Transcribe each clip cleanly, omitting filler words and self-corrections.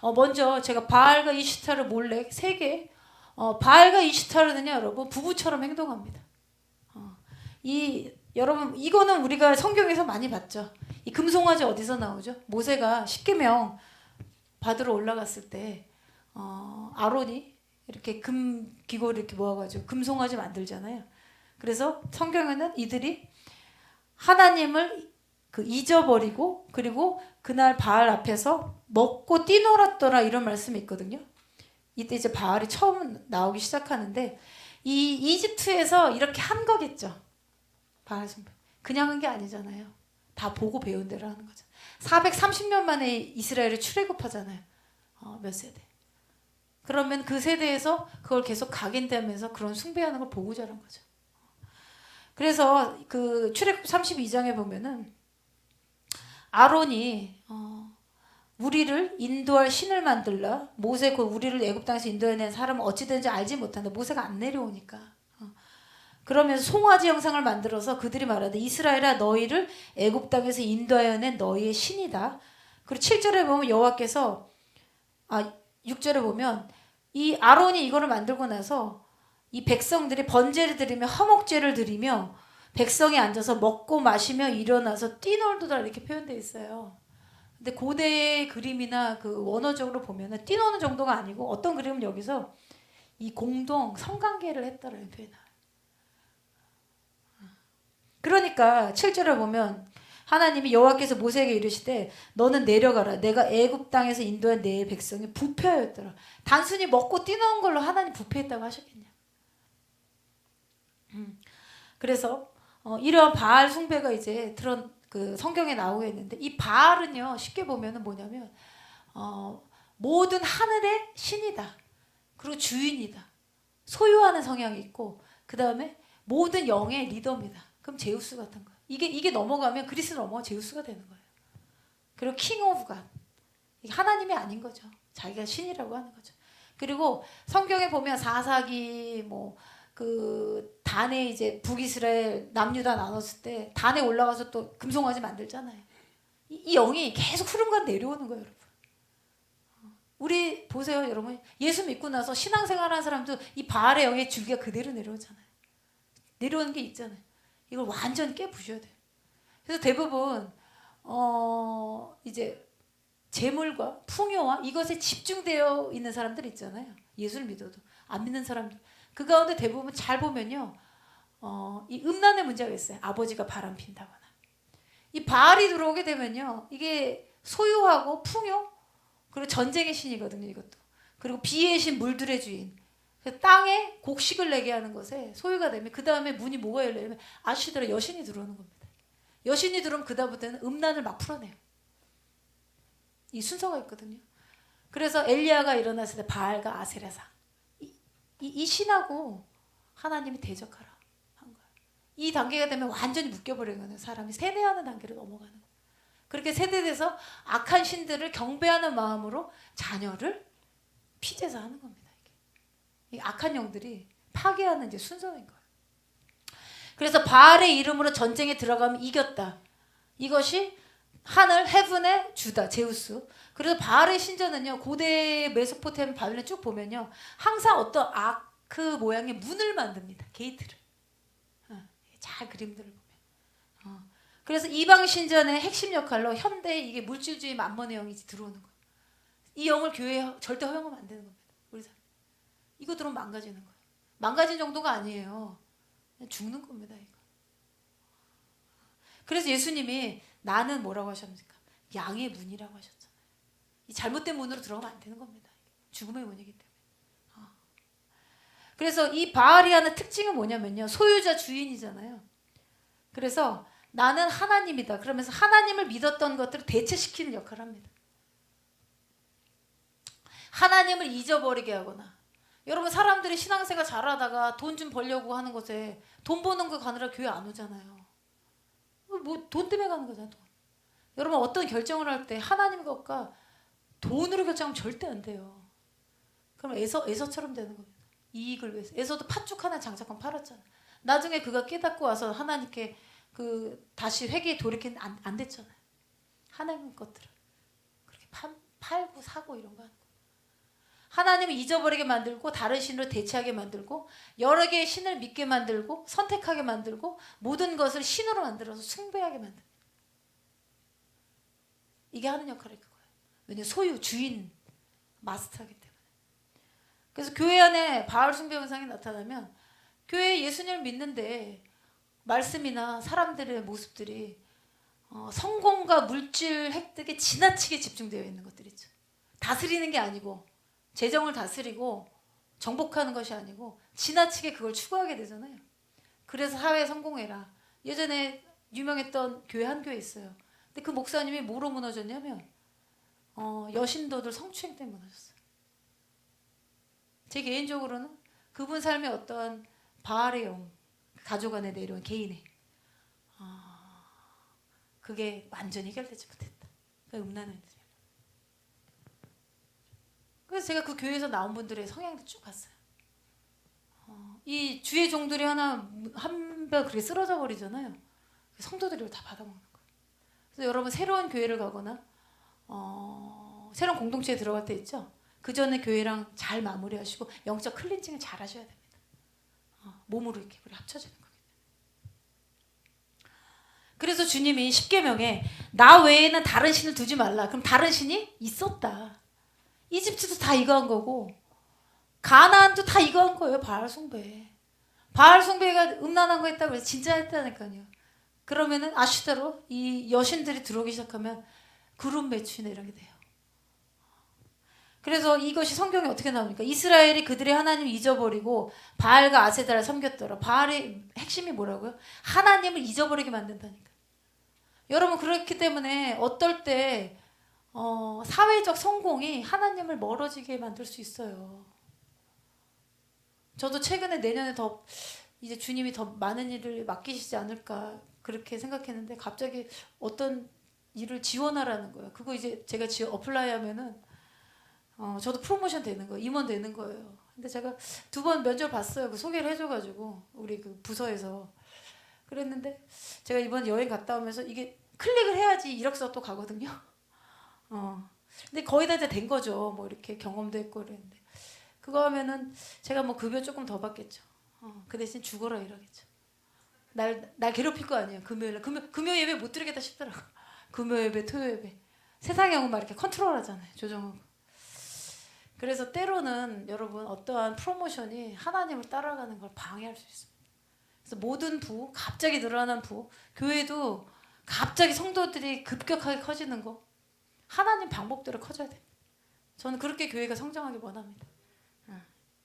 먼저 제가 바알과 이시타르 몰렉 세 개. 바알과 이시타르는요, 여러분 부부처럼 행동합니다. 여러분 이거는 우리가 성경에서 많이 봤죠. 이 금송아지 어디서 나오죠? 모세가 십계명 받으러 올라갔을 때 아론이 이렇게 금 기고를 이렇게 모아가지고 금송아지 만들잖아요. 그래서 성경에는 이들이 하나님을 잊어버리고 그리고 그날 바알 앞에서 먹고 뛰놀았더라 이런 말씀이 있거든요. 이때 이제 바알이 처음 나오기 시작하는데 이 이집트에서 이렇게 한 거겠죠. 바알 숭배. 그냥 한 게 아니잖아요. 다 보고 배운 대로 하는 거죠. 430년 만에 이스라엘을 출애굽하잖아요. 몇 세대. 그러면 그 세대에서 그걸 계속 각인되면서 그런 숭배하는 걸 보고 자란 거죠. 그래서 그 출애굽 32장에 보면은 아론이 우리를 인도할 신을 만들라. 모세 그 우리를 애굽 땅에서 인도해낸 사람은 어찌된지 알지 못한다. 모세가 안 내려오니까. 그러면서 송아지 형상을 만들어서 그들이 말하되 이스라엘아 너희를 애굽 땅에서 인도하여낸 너희의 신이다. 그리고 7절에 보면 여호와께서 6절에 보면 이 아론이 이거를 만들고 나서 이 백성들이 번제를 드리며 화목제를 드리며 백성이 앉아서 먹고 마시며 일어나서 뛰놀더라 이렇게 표현되어 있어요. 근데 고대의 그림이나 그 원어적으로 보면은 뛰노는 정도가 아니고 어떤 그림은 여기서 이 공동 성관계를 했다라는 표현이 나와요. 그러니까 7절에 보면 하나님이 여호와께서 모세에게 이르시되 너는 내려가라. 내가 애굽 땅에서 인도한 내 백성이 부패하였더라. 단순히 먹고 뛰노는 걸로 하나님 부패했다고 하셨겠냐. 그래서 이러한 바알 숭배가 이제 그 성경에 나오고 있는데 이 바알은요 쉽게 보면은 뭐냐면 모든 하늘의 신이다. 그리고 주인이다. 소유하는 성향이 있고 그 다음에 모든 영의 리더입니다. 그럼 제우스 같은 거. 이게 넘어가면 그리스 넘어가 제우스가 되는 거예요. 그리고 킹 오브 갓. 이게 하나님이 아닌 거죠. 자기가 신이라고 하는 거죠. 그리고 성경에 보면 사사기 그 단에 이제 북이스라엘 남유다 나눴을 때 단에 올라가서 또 금송아지 만들잖아요. 이 영이 계속 흐름과 내려오는 거예요, 여러분. 우리 보세요, 여러분. 예수 믿고 나서 신앙생활하는 사람도 이 바알의 영의 줄기가 그대로 내려오잖아요. 내려오는 게 있잖아요. 이걸 완전히 깨부셔야 돼요. 그래서 대부분 이제 재물과 풍요와 이것에 집중되어 있는 사람들 있잖아요. 예수를 믿어도 안 믿는 사람들. 그 가운데 대부분 잘 보면요. 이 음란의 문제가 있어요. 아버지가 바람 핀다거나. 이 바알이 들어오게 되면요. 이게 소유하고 풍요 그리고 전쟁의 신이거든요. 이것도. 그리고 비의 신 물들의 주인. 땅에 곡식을 내게 하는 것에 소유가 되면 그 다음에 문이 뭐가 열리면 아시더라 여신이 들어오는 겁니다. 여신이 들어오면 그 다음부터는 음란을 막 풀어내요. 이 순서가 있거든요. 그래서 엘리야가 일어났을 때 바알과 아세라상 이 신하고 하나님이 대적하라 한 거예요. 이 단계가 되면 완전히 묶여버리거든요. 사람이 세뇌하는 단계로 넘어가는 거예요. 그렇게 세뇌돼서 악한 신들을 경배하는 마음으로 자녀를 피제사하는 겁니다. 이 악한 영들이 파괴하는 이제 순서인 거예요. 그래서 바알의 이름으로 전쟁에 들어가면 이겼다. 이것이 하늘 헤븐의 주다 제우스. 그래서 바알의 신전은요 고대 메소포타미아 바빌론 쭉 보면요 항상 어떤 아크 모양의 문을 만듭니다. 게이트를. 잘 그림들을 보면. 그래서 이방 신전의 핵심 역할로 현대 이게 물질주의 만몬의 영이 들어오는 거예요. 이 영을 교회에 절대 허용하면 안 되는 겁니다. 우리 사람. 이거 들어오면 망가지는 거예요. 망가진 정도가 아니에요. 그냥 죽는 겁니다. 이거. 그래서 예수님이 나는 뭐라고 하셨습니까? 양의 문이라고 하셨잖아요. 이 잘못된 문으로 들어가면 안 되는 겁니다. 죽음의 문이기 때문에. 그래서 이 바알이 하는 특징은 뭐냐면요. 소유자 주인이잖아요. 그래서 나는 하나님이다. 그러면서 하나님을 믿었던 것들을 대체시키는 역할을 합니다. 하나님을 잊어버리게 하거나 여러분 사람들이 신앙생활 잘하다가 돈 좀 벌려고 하는 것에 돈 버는 거 가느라 교회 안 오잖아요. 뭐 돈 때문에 가는 거잖아요. 돈. 여러분 어떤 결정을 할 때 하나님 것과 돈으로 결정하면 절대 안 돼요. 그럼 에서처럼 되는 겁니다. 이익을 위해서. 에서도 팥죽 하나 장작권 팔았잖아요. 나중에 그가 깨닫고 와서 하나님께 다시 회개에 돌이키는 안 됐잖아요. 하나님 것들을 그렇게 팔고 사고 이런 거 하는 거예요. 하나님을 잊어버리게 만들고 다른 신으로 대체하게 만들고 여러 개의 신을 믿게 만들고 선택하게 만들고 모든 것을 신으로 만들어서 숭배하게 만듭니다. 이게 하는 역할을 할 거예요. 왜냐하면 소유, 주인, 마스터하기 때문에. 그래서 교회 안에 바알 숭배 현상이 나타나면 교회에 예수님을 믿는데 말씀이나 사람들의 모습들이 성공과 물질 획득에 지나치게 집중되어 있는 것들이죠. 다스리는 게 아니고 재정을 다스리고 정복하는 것이 아니고 지나치게 그걸 추구하게 되잖아요. 그래서 사회에 성공해라. 예전에 유명했던 교회 한 교회 있어요. 근데 그 목사님이 뭐로 무너졌냐면 여신도들 성추행 때문에 무너졌어요. 제 개인적으로는 그분 삶의 어떠한 바알의 영, 가족 안에 내려온 개인의 그게 완전히 해결되지 못했다. 그러니까 음란한 애들이에요. 그래서 제가 그 교회에서 나온 분들의 성향도 쭉 봤어요. 이 주의 종들이 한 배 그렇게 쓰러져 버리잖아요. 성도들이 다 받아먹는 거예요. 그래서 여러분 새로운 교회를 가거나 새로운 공동체에 들어갈 때 있죠. 그 전에 교회랑 잘 마무리하시고 영적 클린징을 잘 하셔야 됩니다. 몸으로 이렇게 우리 합쳐지는 거예요. 그래서 주님이 십계명에 나 외에는 다른 신을 두지 말라. 그럼 다른 신이 있었다. 이집트도 다 이거 한 거고 가나안도 다 이거 한 거예요. 바알 숭배. 바알 숭배가 음란한 거 했다고 해서 진짜 했다니까요. 그러면은 아시다로 이 여신들이 들어오기 시작하면 그룹 매춘이나 이런 게 돼요. 그래서 이것이 성경에 어떻게 나옵니까? 이스라엘이 그들의 하나님을 잊어버리고 바알과 아세다를 섬겼더라. 바알의 핵심이 뭐라고요? 하나님을 잊어버리게 만든다니까. 여러분 그렇기 때문에 어떨 때 사회적 성공이 하나님을 멀어지게 만들 수 있어요. 저도 최근에 내년에 더 이제 주님이 더 많은 일을 맡기시지 않을까 그렇게 생각했는데 갑자기 어떤 일을 지원하라는 거예요. 그거 이제 제가 어플라이하면은 저도 프로모션 되는 거예요. 임원 되는 거예요. 근데 제가 2번 면접 봤어요. 그 소개를 해줘가지고 우리 그 부서에서 그랬는데 제가 이번 여행 갔다 오면서 이게 클릭을 해야지 이력서 또 가거든요. 근데 거의 다 된 거죠. 뭐 이렇게 경험도 했고 그랬는데 그거 하면은 제가 뭐 급여 조금 더 받겠죠. 그 대신 죽어라 이러겠죠. 날 괴롭힐 거 아니에요. 금요 예배 못 드리겠다 싶더라고. 금요 예배, 토요 예배. 세상에 오면 막 이렇게 컨트롤하잖아요. 조정하고. 그래서 때로는 여러분 어떠한 프로모션이 하나님을 따라가는 걸 방해할 수 있습니다. 그래서 모든 갑자기 늘어나는 교회도 갑자기 성도들이 급격하게 커지는 거 하나님 방법대로 커져야 됩니다. 저는 그렇게 교회가 성장하기 원합니다.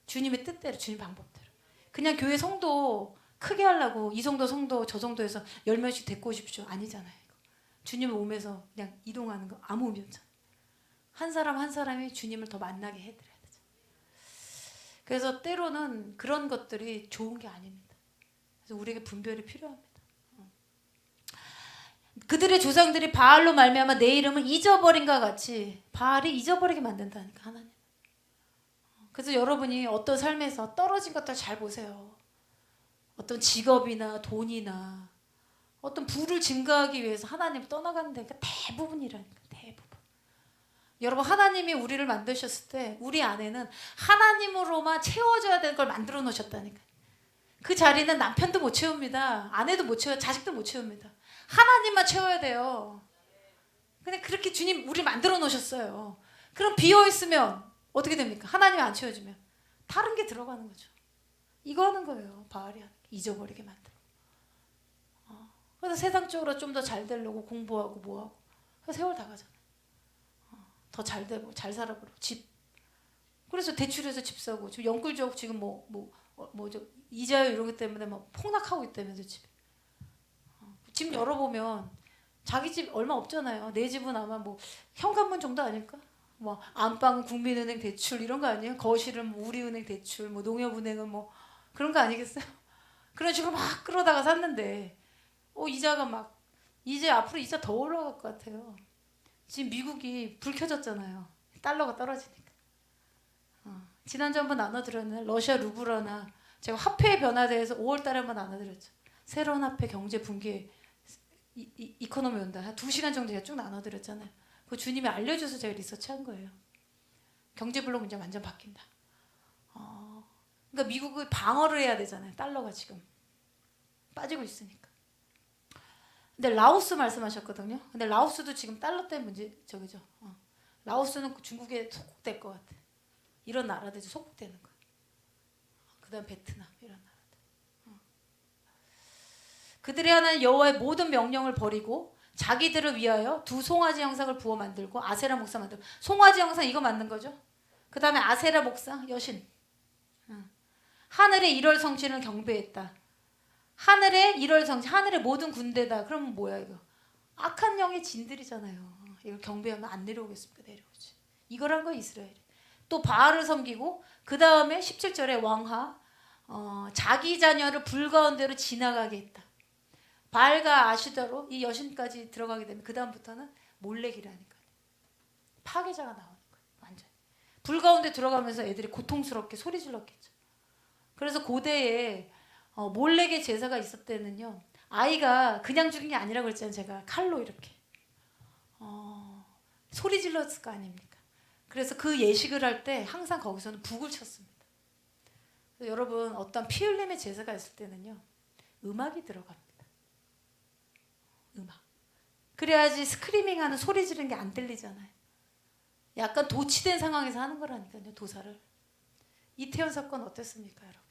주님의 뜻대로 주님 방법대로. 그냥 교회 성도 크게 하려고 이 정도 성도 저 정도에서 10명씩 데리고 오십시오. 아니잖아요. 주님의 몸에서 그냥 이동하는 거 아무 의미 없잖아요. 한 사람 한 사람이 주님을 더 만나게 해드려야 되죠. 그래서 때로는 그런 것들이 좋은 게 아닙니다. 그래서 우리에게 분별이 필요합니다. 그들의 조상들이 바알로 말미암아 내 이름을 잊어버린과 같이 바알이 잊어버리게 만든다니까 하나님. 그래서 여러분이 어떤 삶에서 떨어진 것들 잘 보세요. 어떤 직업이나 돈이나 어떤 부를 증가하기 위해서 하나님을 떠나가는 데가 대부분이라니까. 대부분. 여러분 하나님이 우리를 만드셨을 때 우리 안에는 하나님으로만 채워져야 되는 걸 만들어 놓으셨다니까. 그 자리는 남편도 못 채웁니다. 아내도 못 채워요. 자식도 못 채웁니다. 하나님만 채워야 돼요. 근데 그렇게 주님 우리를 만들어 놓으셨어요. 그럼 비어있으면 어떻게 됩니까? 하나님이 안 채워주면 다른 게 들어가는 거죠. 이거 하는 거예요. 바알이 잊어버리게 만들어. 그래서 세상적으로 좀 더 잘 되려고 공부하고 뭐하고 그래서 세월 다 가잖아요. 더 잘 되고 잘 살아보려고 집. 그래서 대출해서 집 사고 지금 영끌적 지금 뭐죠 이자율 이런 것 때문에 막 폭락하고 있다면서 집 열어보면 자기 집 얼마 없잖아요. 내 집은 아마 뭐 현관문 정도 아닐까? 뭐 안방은 국민은행 대출 이런 거 아니에요? 거실은 뭐 우리은행 대출, 뭐 농협은행은 뭐 그런 거 아니겠어요? 그런 식으로 막 끌어다가 샀는데 이자가 막 이제 앞으로 이자 더 올라갈 것 같아요. 지금 미국이 불 켜졌잖아요. 달러가 떨어지니까. 지난주 한번 나눠드렸는데 러시아 루블화나 제가 화폐의 변화에 대해서 5월 달에 한번 나눠드렸죠. 새로운 화폐 경제 붕괴 이코노미 온다. 한 2시간 정도 제가 쭉 나눠드렸잖아요. 그 주님이 알려줘서 제가 리서치한 거예요. 경제블록 이제 완전 바뀐다. 그러니까 미국이 방어를 해야 되잖아요. 달러가 지금 빠지고 있으니까. 근데 라오스 말씀하셨거든요. 근데 라오스도 지금 달러 때문에 문제 저기죠. 라오스는 중국에 속국될 것 같아. 이런 나라들이 속국되는 거야. 그다음 베트남 이런 나라들. 그들이 하나님 여호와의 모든 명령을 버리고 자기들을 위하여 두 송아지 형상을 부어 만들고 아세라 목상 만들고, 송아지 형상 이거 만든 거죠. 그 다음에 아세라 목상 여신. 하늘의 일월 성신을 경배했다. 하늘의 일월 성신, 하늘의 모든 군대다. 그러면 뭐야 이거? 악한 영의 진들이잖아요. 이걸 경배하면 안 내려오겠습니까? 내려오지. 이거란 거 이스라엘이. 또 바알을 섬기고 그 다음에 17절에 왕하 자기 자녀를 불 가운데로 지나가게 했다. 바알과 아시더로 이 여신까지 들어가게 되면 그 다음부터는 몰렉이라니까요. 파괴자가 나오는 거예요. 완전 불 가운데 들어가면서 애들이 고통스럽게 소리 질렀겠죠. 그래서 고대에 몰렉의 제사가 있었대는요. 아이가 그냥 죽인 게 아니라고 그랬잖아요. 제가 칼로 이렇게 소리 질렀을 거 아닙니까? 그래서 그 예식을 할 때 항상 거기서는 북을 쳤습니다. 여러분 어떤 피 흘림의 제사가 있을 때는요. 음악이 들어갑니다. 음악. 그래야지 스크리밍하는 소리 지르는 게 안 들리잖아요. 약간 도취된 상황에서 하는 거라니까요. 도사를. 이태원 사건 어땠습니까 여러분?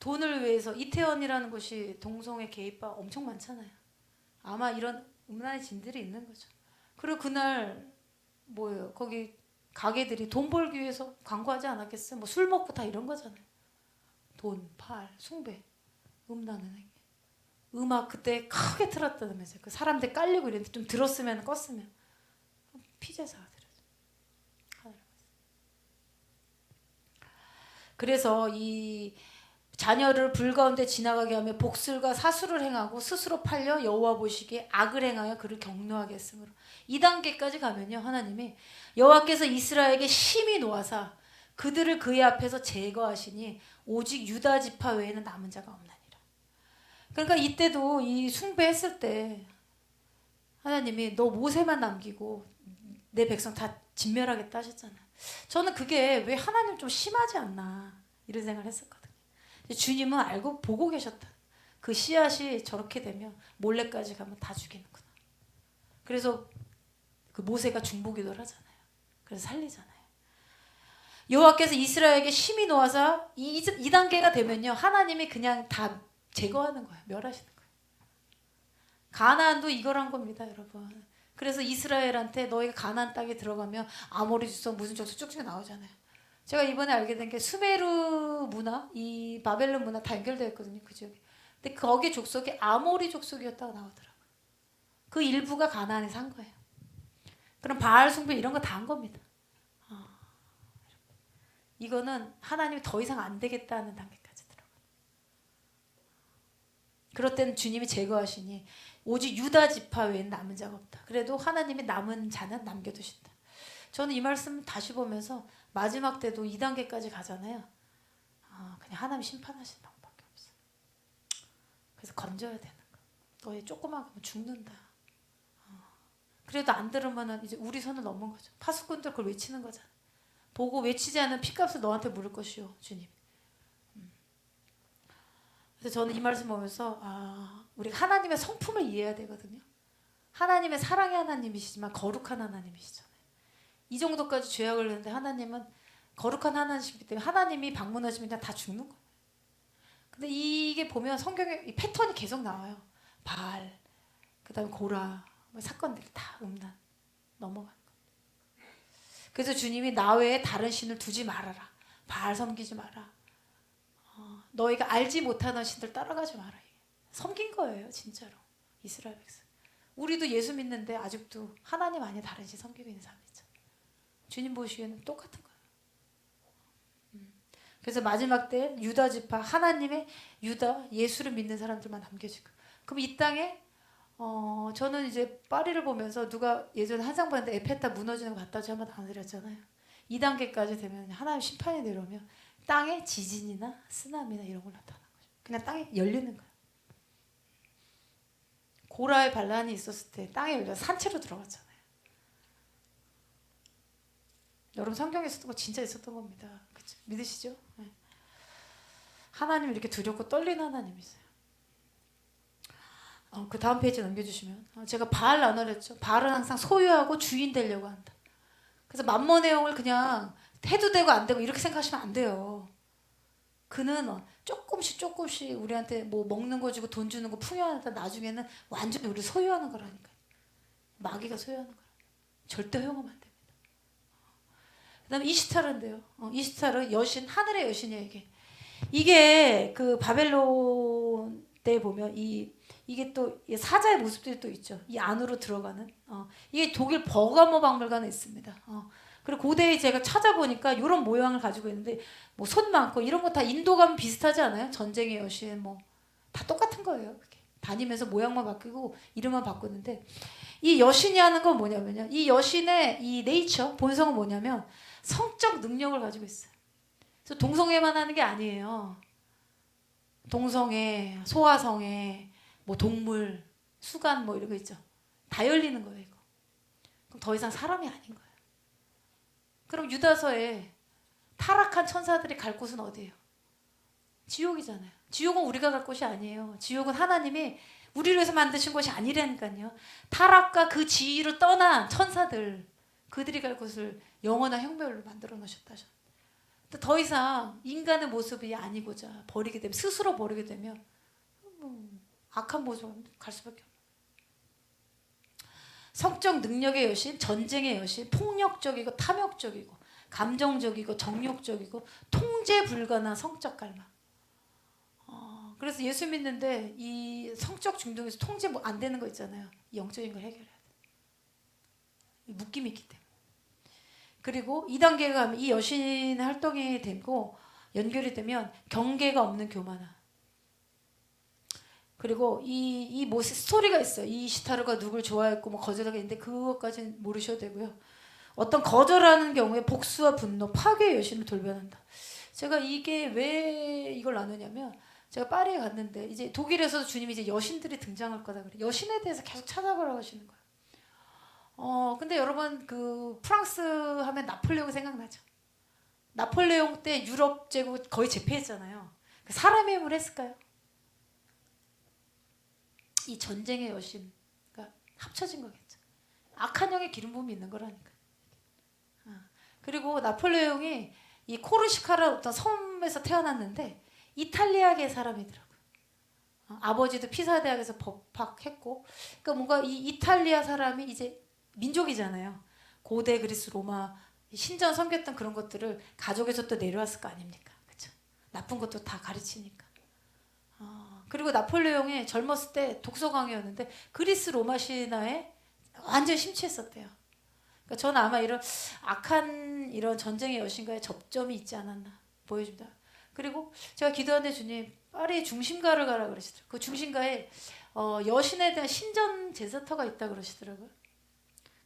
돈을 위해서 이태원이라는 곳이 동성애 게이바 엄청 많잖아요. 아마 이런 음란의 진들이 있는 거죠. 그리고 그날 뭐예요? 거기 가게들이 돈 벌기 위해서 광고하지 않았겠어요? 뭐 술 먹고 다 이런 거잖아요. 돈, 팔, 숭배, 음란은 행위. 음악 그때 크게 틀었다면서요. 그 사람들 깔리고 이랬는데 좀 들었으면 껐으면 피제사가 들었죠. 그래서 이 자녀를 불 가운데 지나가게 하며 복술과 사수를 행하고 스스로 팔려 여호와 보시기에 악을 행하여 그를 격노하게 했으므로 2단계까지 가면요. 하나님이 여호와께서 이스라엘에게 심히 노하사 그들을 그의 앞에서 제거하시니 오직 유다 지파 외에는 남은 자가 없나니라. 그러니까 이때도 이 숭배했을 때 하나님이 너 모세만 남기고 내 백성 다 진멸하겠다 하셨잖아요. 저는 그게 왜 하나님 좀 심하지 않나 이런 생각을 했었거든요. 주님은 알고 보고 계셨다. 그 씨앗이 저렇게 되면 몰래까지 가면 다 죽이는구나. 그래서 그 모세가 중보기도를 하잖아요. 그래서 살리잖아요. 여호와께서 이스라엘에게 심히 노하사 2단계가 되면요. 하나님이 그냥 다 제거하는 거예요. 멸하시는 거예요. 가나안도 이걸 한 겁니다, 여러분. 그래서 이스라엘한테 너희가 가나안 땅에 들어가면 아모리 족속 무슨 족속 쭉쭉 나오잖아요. 제가 이번에 알게 된 게 수메르 문화, 이 바벨론 문화 다 연결되어 있거든요. 그 지역에. 근데 거기 족속이 아모리 족속이었다고 나오더라고요. 그 일부가 가나안에서 한 거예요. 그럼 바알 숭배 이런 거 다 한 겁니다. 이거는 하나님이 더 이상 안 되겠다는 단계까지 들어가요. 그럴 때는 주님이 제거하시니 오직 유다 지파 외엔 남은 자가 없다. 그래도 하나님이 남은 자는 남겨두신다. 저는 이 말씀 다시 보면서 마지막 때도 2단계까지 가잖아요. 그냥 하나님 심판하시는 방법밖에 없어. 그래서 건져야 되는 거야. 너희 조그만 거면 죽는다. 그래도 안 들으면 이제 우리 선을 넘은 거죠. 파수꾼들 그걸 외치는 거잖아. 보고 외치지 않은 피값을 너한테 물을 것이요, 주님. 그래서 저는 이 말씀 보면서 우리가 하나님의 성품을 이해해야 되거든요. 하나님의 사랑의 하나님이시지만 거룩한 하나님이시잖아요. 이 정도까지 죄악을 했는데 하나님은 거룩한 하나님이시기 때문에 하나님이 방문하시면 그냥 다 죽는 거예요. 근데 이게 보면 성경에 이 패턴이 계속 나와요. 바알, 그 다음에 고라, 사건들이 다 음란 넘어가는 거예요. 그래서 주님이 나 외에 다른 신을 두지 말아라. 바알 섬기지 마라. 너희가 알지 못하는 신들 따라가지 마라. 섬긴 거예요, 진짜로. 이스라엘 백성. 우리도 예수 믿는데 아직도 하나님 아닌 다른 신 섬기고 있는 사람이 있죠. 주님 보시기에는 똑같은 거예요. 그래서 마지막 때 유다 지파, 하나님의 유다, 예수를 믿는 사람들만 남겨지고. 그럼 이 땅에 저는 이제 파리를 보면서 누가 예전에 한 장 봤는데 에페타 무너지는 거 봤다 제가 한번 나눠드렸잖아요. 2단계까지 되면 하나님 심판이 내려오면 땅에 지진이나 쓰나미나 이런 걸 나타나는 거죠. 그냥 땅이 열리는 거예요. 고라의 반란이 있었을 때 땅에 열려 산채로 들어갔잖아요. 여러분 성경에서도 그거 진짜 있었던 겁니다. 그치? 믿으시죠? 네. 하나님 이렇게 두렵고 떨리는 하나님이세요. 그 다음 페이지 넘겨주시면 제가 바알 나눠렸죠. 바알은 항상 소유하고 주인 되려고 한다. 그래서 맘몬의 영을 그냥 해도 되고 안 되고 이렇게 생각하시면 안 돼요. 그는 조금씩 우리한테 뭐 먹는 거 주고 돈 주는 거 풍요하다 나중에는 완전히 우리 소유하는 거라니까. 마귀가 소유하는 거라. 절대 허용하면 안 됩니다. 그 다음에 이시타르인데요. 이시타르 여신, 하늘의 여신이에요. 이게 그 바벨론 때 보면 이게 또 사자의 모습들이 또 있죠. 이 안으로 들어가는. 이게 독일 버가모 박물관에 있습니다. 그리고 고대에 제가 찾아보니까 이런 모양을 가지고 있는데 뭐 손 많고 이런 거 다 인도 가면 비슷하지 않아요? 전쟁의 여신 뭐 다 똑같은 거예요. 그렇게. 다니면서 모양만 바뀌고 이름만 바꾸는데 이 여신이 하는 건 뭐냐면요. 이 여신의 이 네이처 본성은 뭐냐면 성적 능력을 가지고 있어요. 그래서 동성애만 하는 게 아니에요. 동성애, 소아성애, 뭐 동물, 수간 뭐 이런 거 있죠. 다 열리는 거예요. 이거. 그럼 더 이상 사람이 아닌 거예요. 그럼 유다서에 타락한 천사들이 갈 곳은 어디예요? 지옥이잖아요. 지옥은 우리가 갈 곳이 아니에요. 지옥은 하나님이 우리를 위해서 만드신 곳이 아니라니까요. 타락과 그 지위를 떠난 천사들, 그들이 갈 곳을 영원한 형벌로 만들어 놓으셨다. 더 이상 인간의 모습이 아니고자 버리게 되면, 스스로 버리게 되면 악한 모습으로 갈 수밖에 없어요. 성적 능력의 여신, 전쟁의 여신, 폭력적이고 탐욕적이고 감정적이고 정욕적이고 통제 불가능한 성적 갈망. 그래서 예수 믿는데 이 성적 중독에서 통제 안 되는 거 있잖아요. 영적인 걸 해결해야 돼. 묶임이 있기 때문에. 그리고 2단계가 하면 이 여신의 활동이 되고 연결이 되면 경계가 없는 교만함. 그리고 이 모습 스토리가 있어요. 이 이시타르가 누굴 좋아했고 뭐 거절하게 있는데 그것까지는 모르셔도 되고요. 어떤 거절하는 경우에 복수와 분노, 파괴의 여신을 돌변한다. 제가 이게 왜 이걸 나누냐면 제가 파리에 갔는데 이제 독일에서도 주님이 이제 여신들이 등장할 거다 그래. 여신에 대해서 계속 찾아보라고 하시는 거예요. 근데 여러분 그 프랑스 하면 나폴레옹 생각나죠? 나폴레옹 때 유럽 제국 거의 제패했잖아요. 그 사람의 힘을 했을까요? 이 전쟁의 여신과 합쳐진 거겠죠. 악한 영의 기름 부음이 있는 거라니까. 그리고 나폴레옹이 이 코르시카라는 어떤 섬에서 태어났는데 이탈리아계 사람이더라고요. 아버지도 피사 대학에서 법학했고, 그러니까 뭔가 이 이탈리아 사람이 이제 민족이잖아요. 고대 그리스 로마 신전 섬겼던 그런 것들을 가족에서 또 내려왔을 거 아닙니까? 그렇죠? 나쁜 것도 다 가르치니까. 그리고 나폴레옹이 젊었을 때 독서광이었는데 그리스 로마 신화에 완전 심취했었대요. 그러니까 저는 아마 이런 악한 이런 전쟁의 여신과의 접점이 있지 않았나 보여집니다. 그리고 제가 기도하는데 주님 파리의 중심가를 가라 그러시더라고요. 그 중심가에 여신에 대한 신전 제사터가 있다 그러시더라고요.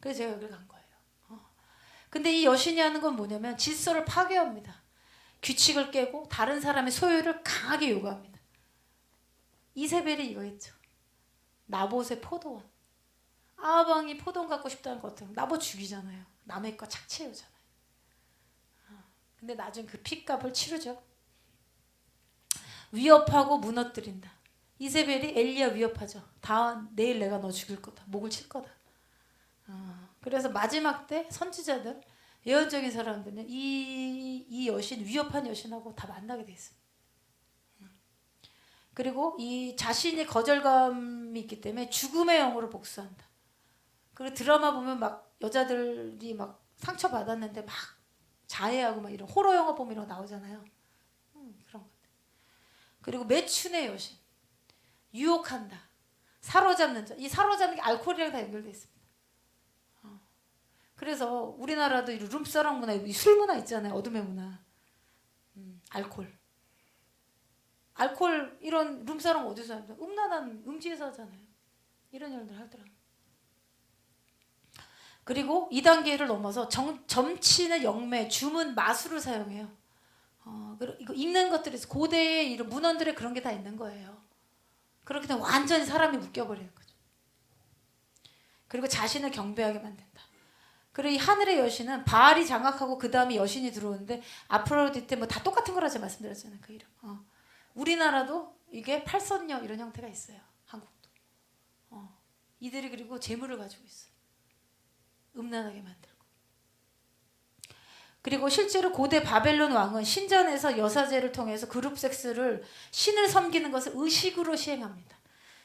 그래서 제가 여기 간 거예요. 근데 이 여신이 하는 건 뭐냐면 질서를 파괴합니다. 규칙을 깨고 다른 사람의 소유를 강하게 요구합니다. 이세벨이 이거 했죠. 나봇의 포도원. 아방이 포도원 갖고 싶다는 것 같아요. 나봇 죽이잖아요. 남의 거 착취해오잖아요. 근데 나중에 그 핏값을 치르죠. 위협하고 무너뜨린다. 이세벨이 엘리야 위협하죠. 내일 내가 너 죽일 거다. 목을 칠 거다. 그래서 마지막 때 선지자들, 예언적인 사람들은 이 여신, 위협한 여신하고 다 만나게 돼 있습니다. 그리고 이 자신이 거절감이 있기 때문에 죽음의 영으로 복수한다. 그리고 드라마 보면 막 여자들이 막 상처 받았는데 막 자해하고 막 이런 호러 영화 보면 이런 거 나오잖아요. 그런 것. 그리고 매춘의 여신, 유혹한다, 사로잡는 자. 이 사로잡는 게 알코올이랑 다 연결돼 있습니다. 그래서 우리나라도 이 룸사롱 문화, 이 술 문화 있잖아요. 어둠의 문화. 알코올 이런 룸사롱 어디서 합니까? 음란한 음지에서 하잖아요. 이런 일들 하더라고요. 그리고 2단계를 넘어서 점치는 영매, 주문, 마술을 사용해요. 이거 읽는 것들이 있어. 고대의 이런 문헌들에 그런 게 다 있는 거예요. 그렇게 되면 완전히 사람이 묶여버리는 거죠. 그리고 자신을 경배하게 만든다. 그리고 이 하늘의 여신은 바알이 장악하고 그 다음에 여신이 들어오는데 아프로디테 뭐 다 똑같은 거라 제가 말씀드렸잖아요. 그 이름. 우리나라도 이게 팔선녀 이런 형태가 있어요. 한국도. 이들이 그리고 재물을 가지고 있어요. 음란하게 만들고. 그리고 실제로 고대 바벨론 왕은 신전에서 여사제를 통해서 그룹 섹스를 신을 섬기는 것을 의식으로 시행합니다.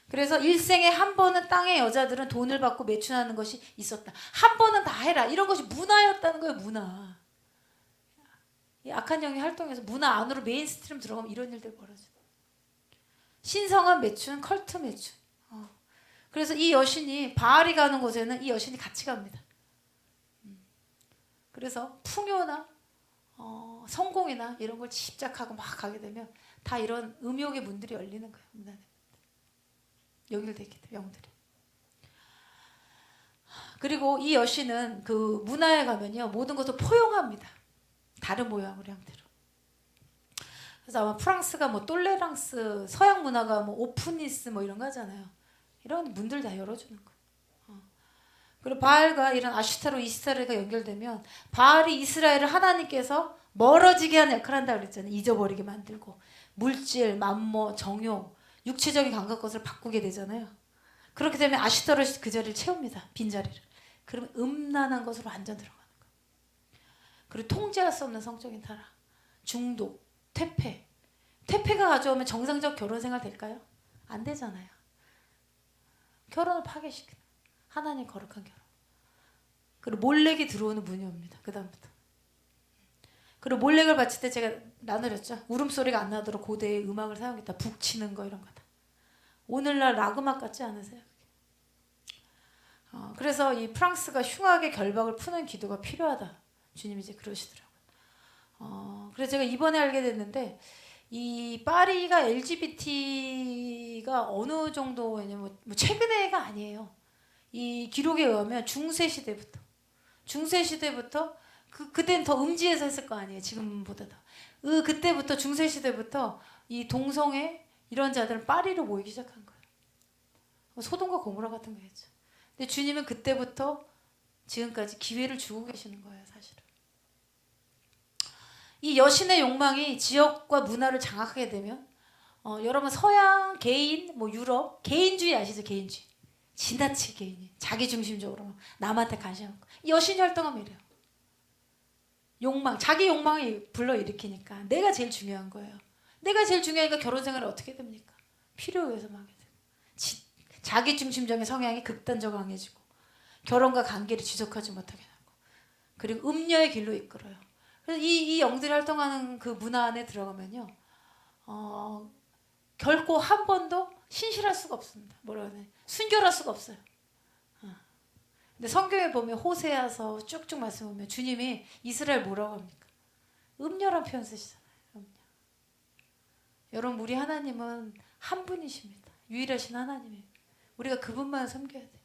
그래서 일생에 한 번은 땅의 여자들은 돈을 받고 매춘하는 것이 있었다. 한 번은 다 해라. 이런 것이 문화였다는 거예요. 문화. 이 악한 영이 활동해서 문화 안으로 메인스트림 들어가면 이런 일들 벌어져. 신성한 매춘, 컬트 매춘. 그래서 이 여신이 바알이 가는 곳에는 이 여신이 같이 갑니다. 그래서 풍요나 성공이나 이런 걸 집착하고 막 가게 되면 다 이런 음욕의 문들이 열리는 거예요. 문화는. 연결되어 있기 때문에 영들이. 그리고 이 여신은 그 문화에 가면요 모든 것을 포용합니다. 다른 모양으로 형태로. 그래서 아마 프랑스가 뭐 똘레랑스, 서양 문화가 뭐 오픈니스 뭐 이런 거 하잖아요. 이런 문들 다 열어주는 거예요. 그리고 바알과 이런 아슈타로 이스타르가 연결되면 바알이 이스라엘을 하나님께서 멀어지게 하는 역할을 한다고 그랬잖아요. 잊어버리게 만들고 물질, 만모, 정욕, 육체적인 감각 것을 바꾸게 되잖아요. 그렇게 되면 아슈타롯이 그 자리를 채웁니다. 빈자리를. 그러면 음란한 것으로 완전 들어가는 거예요. 그리고 통제할 수 없는 성적인 타락, 중독, 퇴폐. 퇴폐가 가져오면 정상적 결혼 생활 될까요? 안 되잖아요. 결혼을 파괴시키는 하나님 거룩한 결혼. 그리고 몰렉이 들어오는 문이 옵니다. 그 다음부터. 그리고 몰렉을 바칠 때 제가 나누렸죠. 울음소리가 안 나도록 고대의 음악을 사용했다. 북치는 거 이런 거다. 오늘날 락 음악 같지 않으세요? 그래서 이 프랑스가 흉악의 결박을 푸는 기도가 필요하다. 주님이 이제 그러시더라고요. 그래서 제가 이번에 알게 됐는데 이 파리가 LGBT가 어느 정도 왜냐면 뭐 최근에가 아니에요. 이 기록에 의하면 중세 시대부터 그때는 더 음지에서 했을 거 아니에요. 지금보다 더. 그때부터 중세 시대부터 이 동성애 이런 자들은 파리로 모이기 시작한 거예요. 소돔과 고모라 같은 거였죠. 근데 주님은 그때부터 지금까지 기회를 주고 계시는 거예요, 사실은. 이 여신의 욕망이 지역과 문화를 장악하게 되면 여러분 서양, 개인, 뭐 유럽 개인주의 아시죠? 개인주의. 지나치게 개인이 자기중심적으로 남한테 관심 없고 여신이 활동하면 이래요. 욕망, 자기 욕망이 불러일으키니까 내가 제일 중요한 거예요. 내가 제일 중요하니까 결혼 생활을 어떻게 됩니까? 필요에 의해서 하게 되고 자기중심적인 성향이 극단적으로 강해지고 결혼과 관계를 지속하지 못하게 하고 그리고 음녀의 길로 이끌어요. 그래서 이 영들이 활동하는 그 문화 안에 들어가면요 결코 한 번도 신실할 수가 없습니다. 뭐라 그러냐 순결할 수가 없어요. 근데 성경에 보면 호세아서 쭉쭉 말씀 보면 주님이 이스라엘 뭐라고 합니까? 음녀란 표현 쓰시잖아요. 음녀. 여러분 우리 하나님은 한 분이십니다. 유일하신 하나님이에요. 우리가 그분만 섬겨야 돼요.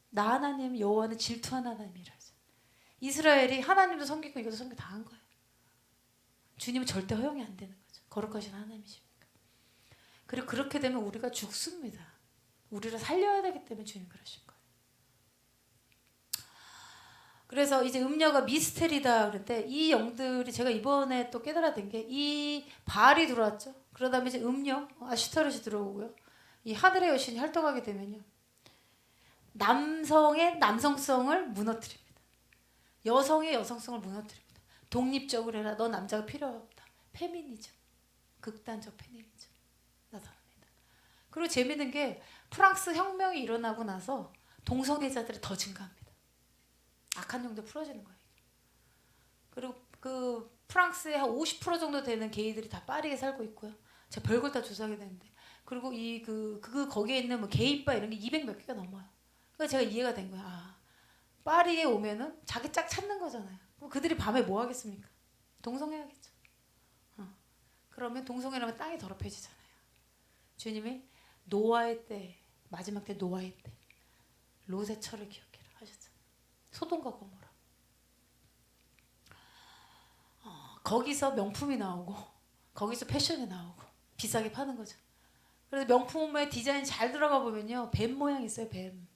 나 하나님 여호와는 질투하는 하나님이라 하죠. 이스라엘이 하나님도 섬기고 이것도 섬기고 다 한 거예요. 주님은 절대 허용이 안 되는 거죠. 거룩하신 하나님이십니까? 그리고 그렇게 되면 우리가 죽습니다. 우리를 살려야 되기 때문에 주님 그러신 거예요. 그래서 이제 음녀가 미스테리다 그랬는데 이 영들이 제가 이번에 또 깨달아된 게 이 바알이 들어왔죠. 그러다 보면 이제 음녀 아슈타롯이 들어오고요. 이 하늘의 여신이 활동하게 되면요. 남성의 남성성을 무너뜨립니다. 여성의 여성성을 무너뜨립니다. 독립적으로 해라. 너 남자가 필요 없다. 페미니즘. 극단적 페미니즘. 나타납니다. 그리고 재미있는 게 프랑스 혁명이 일어나고 나서 동성애자들이 더 증가합니다. 악한 영도 풀어지는 거예요. 그리고 그 프랑스의 한 50% 정도 되는 게이들이 다 파리에 살고 있고요. 제가 별걸 다 조사하게 되는데 그리고 이 거기에 있는 뭐 게이바 이런 게 200 몇 개가 넘어요. 그러니까 제가 이해가 된 거야. 파리에 오면은 자기 짝 찾는 거잖아요. 그럼 그들이 밤에 뭐 하겠습니까? 동성애하겠죠. 그러면 동성애라면 땅이 더럽혀지잖아요. 주님이 노아의 때 마지막 때 노아의 때 롯의 철을 기억해라 하셨잖아요. 소돔과 고모라. 거기서 명품이 나오고 거기서 패션이 나오고 비싸게 파는 거죠. 그래서 명품의 디자인 잘 들어가 보면요, 뱀 모양 있어요. 뱀.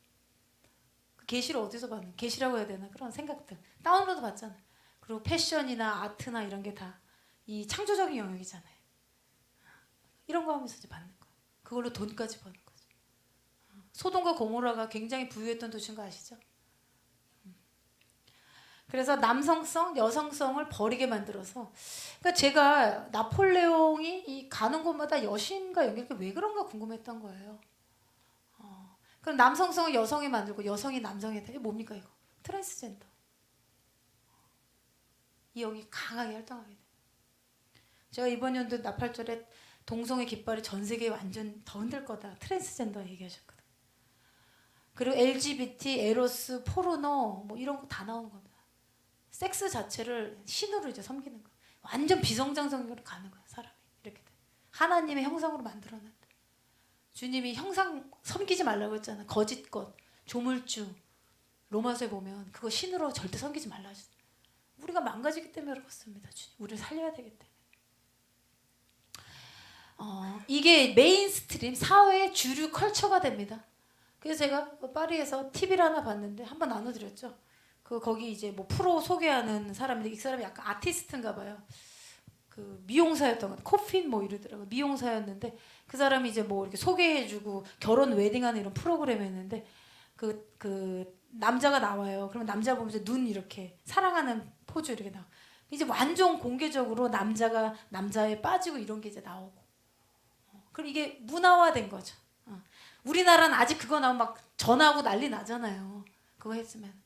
그 계시를 어디서 받는? 계시라고 해야 되나? 그런 생각들 다운로드 받잖아. 그리고 패션이나 아트나 이런 게 다 이 창조적인 영역이잖아요. 이런 거 하면서 이제 받는 거. 그걸로 돈까지 버는 거죠. 소돔과 고모라가 굉장히 부유했던 도시인 거 아시죠? 그래서 남성성, 여성성을 버리게 만들어서, 그러니까 제가 나폴레옹이 이 가는 곳마다 여신과 연결이 왜 그런가 궁금했던 거예요. 그럼 남성성을 여성이 만들고 여성이 남성이 돼. 이게 뭡니까 이거? 트랜스젠더. 이 영이 강하게 활동하게 돼. 제가 이번 연도 나팔절에 동성애 깃발이 전 세계에 완전 더 흔들 거다. 트랜스젠더 얘기하셨거든. 그리고 LGBT, 에로스, 포르노 뭐 이런 거 다 나오는 겁니다. 섹스 자체를 신으로 이제 섬기는 거. 완전 비성장성으로 가는 거야 사람이 이렇게 돼. 하나님의 형상으로 만들어놨대. 주님이 형상 섬기지 말라고 했잖아. 거짓것, 조물주. 로마서에 보면 그거 신으로 절대 섬기지 말라 하셨어. 우리가 망가지기 때문에 그렇습니다. 주님, 우리를 살려야 되기 때문에. 이게 메인스트림 사회의 주류 컬처가 됩니다. 그래서 제가 파리에서 TV를 하나 봤는데 한번 나눠드렸죠. 거기 이제 뭐 프로 소개하는 사람인데 이 사람이 약간 아티스트인가 봐요. 그 미용사였던 것, 코핀 뭐 이러더라고. 미용사였는데 그 사람이 이제 뭐 이렇게 소개해주고 결혼 웨딩하는 이런 프로그램이었는데 그 남자가 나와요. 그러면 남자 보면서 눈 이렇게 사랑하는 포즈 이렇게 나와. 이제 완전 공개적으로 남자가 남자에 빠지고 이런 게 이제 나오고. 그럼 이게 문화화된 거죠. 우리나라는 아직 그거 나오면 막 전화하고 난리 나잖아요. 그거 했으면.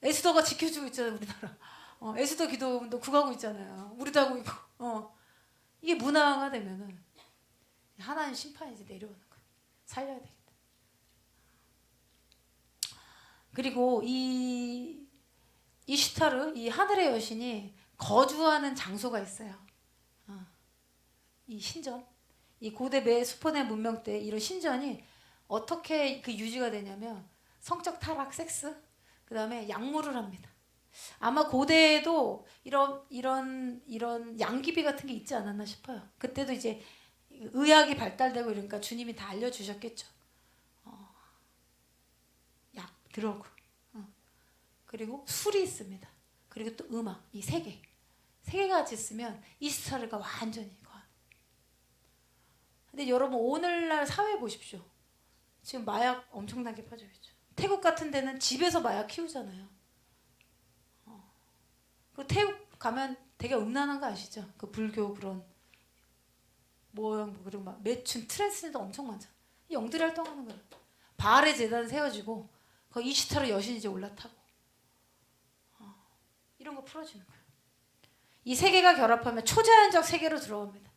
에스더가 지켜주고 있잖아요, 우리나라. 에스더 기도도 구하고 있잖아요. 우리도 하고 있고. 이게 문화가 되면은 하나님 심판이 이제 내려오는 거예요. 살려야 되겠다. 그리고 이 이슈타르, 이 하늘의 여신이 거주하는 장소가 있어요. 이 신전, 이 고대 메소포타미아 문명 때 이런 신전이 어떻게 그 유지가 되냐면 성적 타락, 섹스, 그 다음에 약물을 합니다. 아마 고대에도 이런 양귀비 같은 게 있지 않았나 싶어요. 그때도 이제 의학이 발달되고 이러니까 주님이 다 알려주셨겠죠. 약, 드러그, 그리고 술이 있습니다. 그리고 또 음악, 이 세 개. 세 개가 같이 있으면 이스타르가 완전히 과. 근데 여러분 오늘날 사회 보십시오. 지금 마약 엄청나게 빠져 있죠. 태국 같은 데는 집에서 마약 키우잖아요. 그리고 태국 가면 되게 음란한 거 아시죠? 그 불교 그런 모형 그리고 막 매춘 트랜스젠더 엄청 많잖아. 영들이 활동하는 거예요. 바알의 재단 세워지고 거기 이시타르 여신이 이제 올라타고 이런 거 풀어주는 거예요. 이 세 개가 결합하면 초자연적 세계로 들어갑니다.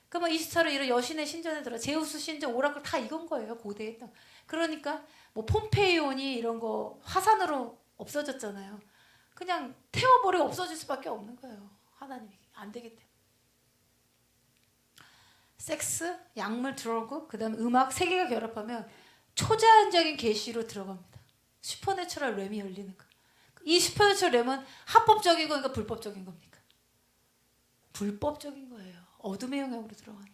그러면 이시타르 이런 여신의 신전에 들어 제우스 신전 오라클 다 이건 거예요. 고대에 했던. 그러니까 뭐 폼페이온이 이런 거 화산으로 없어졌잖아요. 그냥 태워버리고 없어질 수밖에 없는 거예요. 하나님이 안 되기 때문에. 섹스, 약물, 드러그, 그 다음에 음악 세 개가 결합하면 초자연적인 계시로 들어갑니다. 슈퍼내추럴 램이 열리는 거. 이 슈퍼내추럴 램은 합법적인 거니까 불법적인 겁니까? 불법적인 거예요. 어둠의 영역으로 들어가는.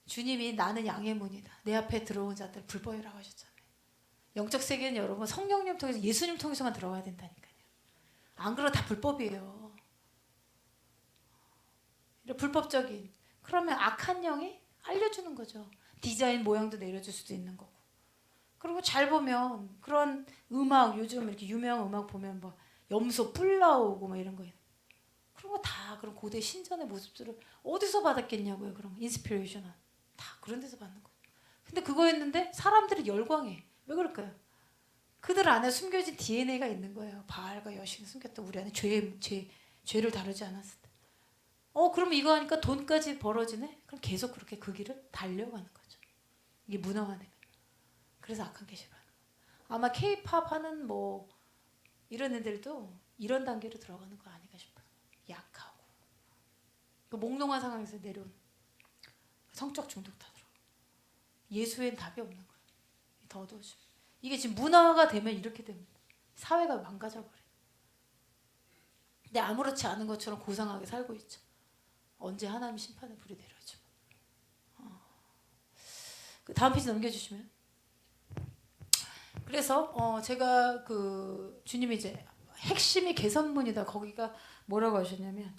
주님이 나는 양의 문이다. 내 앞에 들어온 자들 불법이라고 하셨잖아요. 영적 세계는 여러분 성령님 통해서 예수님 통해서만 들어가야 된다니까요. 안 그러면 다 불법이에요. 불법적인. 그러면 악한 영이 알려주는 거죠. 디자인 모양도 내려줄 수도 있는 거고. 그리고 잘 보면 그런 음악 요즘 이렇게 유명한 음악 보면 뭐 염소 뿔 나오고 막 이런 거 그런 거 다 그런 고대 신전의 모습들을 어디서 받았겠냐고요. 그런 인스피레이션은 다 그런 데서 받는 거. 근데 그거 했는데 사람들이 열광해. 왜 그럴까요? 그들 안에 숨겨진 DNA가 있는 거예요. 바알과 여신이 숨겼던 우리 안에 죄를 다루지 않았을 때. 그럼 이거 하니까 돈까지 벌어지네? 그럼 계속 그렇게 그 길을 달려가는 거죠. 이게 문화화되면. 그래서 악한 계시가 아마 K-팝 하는 뭐 이런 애들도 이런 단계로 들어가는 거 아닌가 싶어요. 약하고 그 몽롱한 상황에서 내려온 성적 중독 다 들어. 예수엔 답이 없는 거예요. 더 어두워지면. 이게 지금 문화가 되면 이렇게 됩니다. 사회가 망가져버려요. 근데 아무렇지 않은 것처럼 고상하게 살고 있죠. 언제 하나님 심판의 불이 내려져. 그 다음 페이지 넘겨주시면. 그래서 제가 그 주님이 이제 핵심이 개선문이다. 거기가 뭐라고 하셨냐면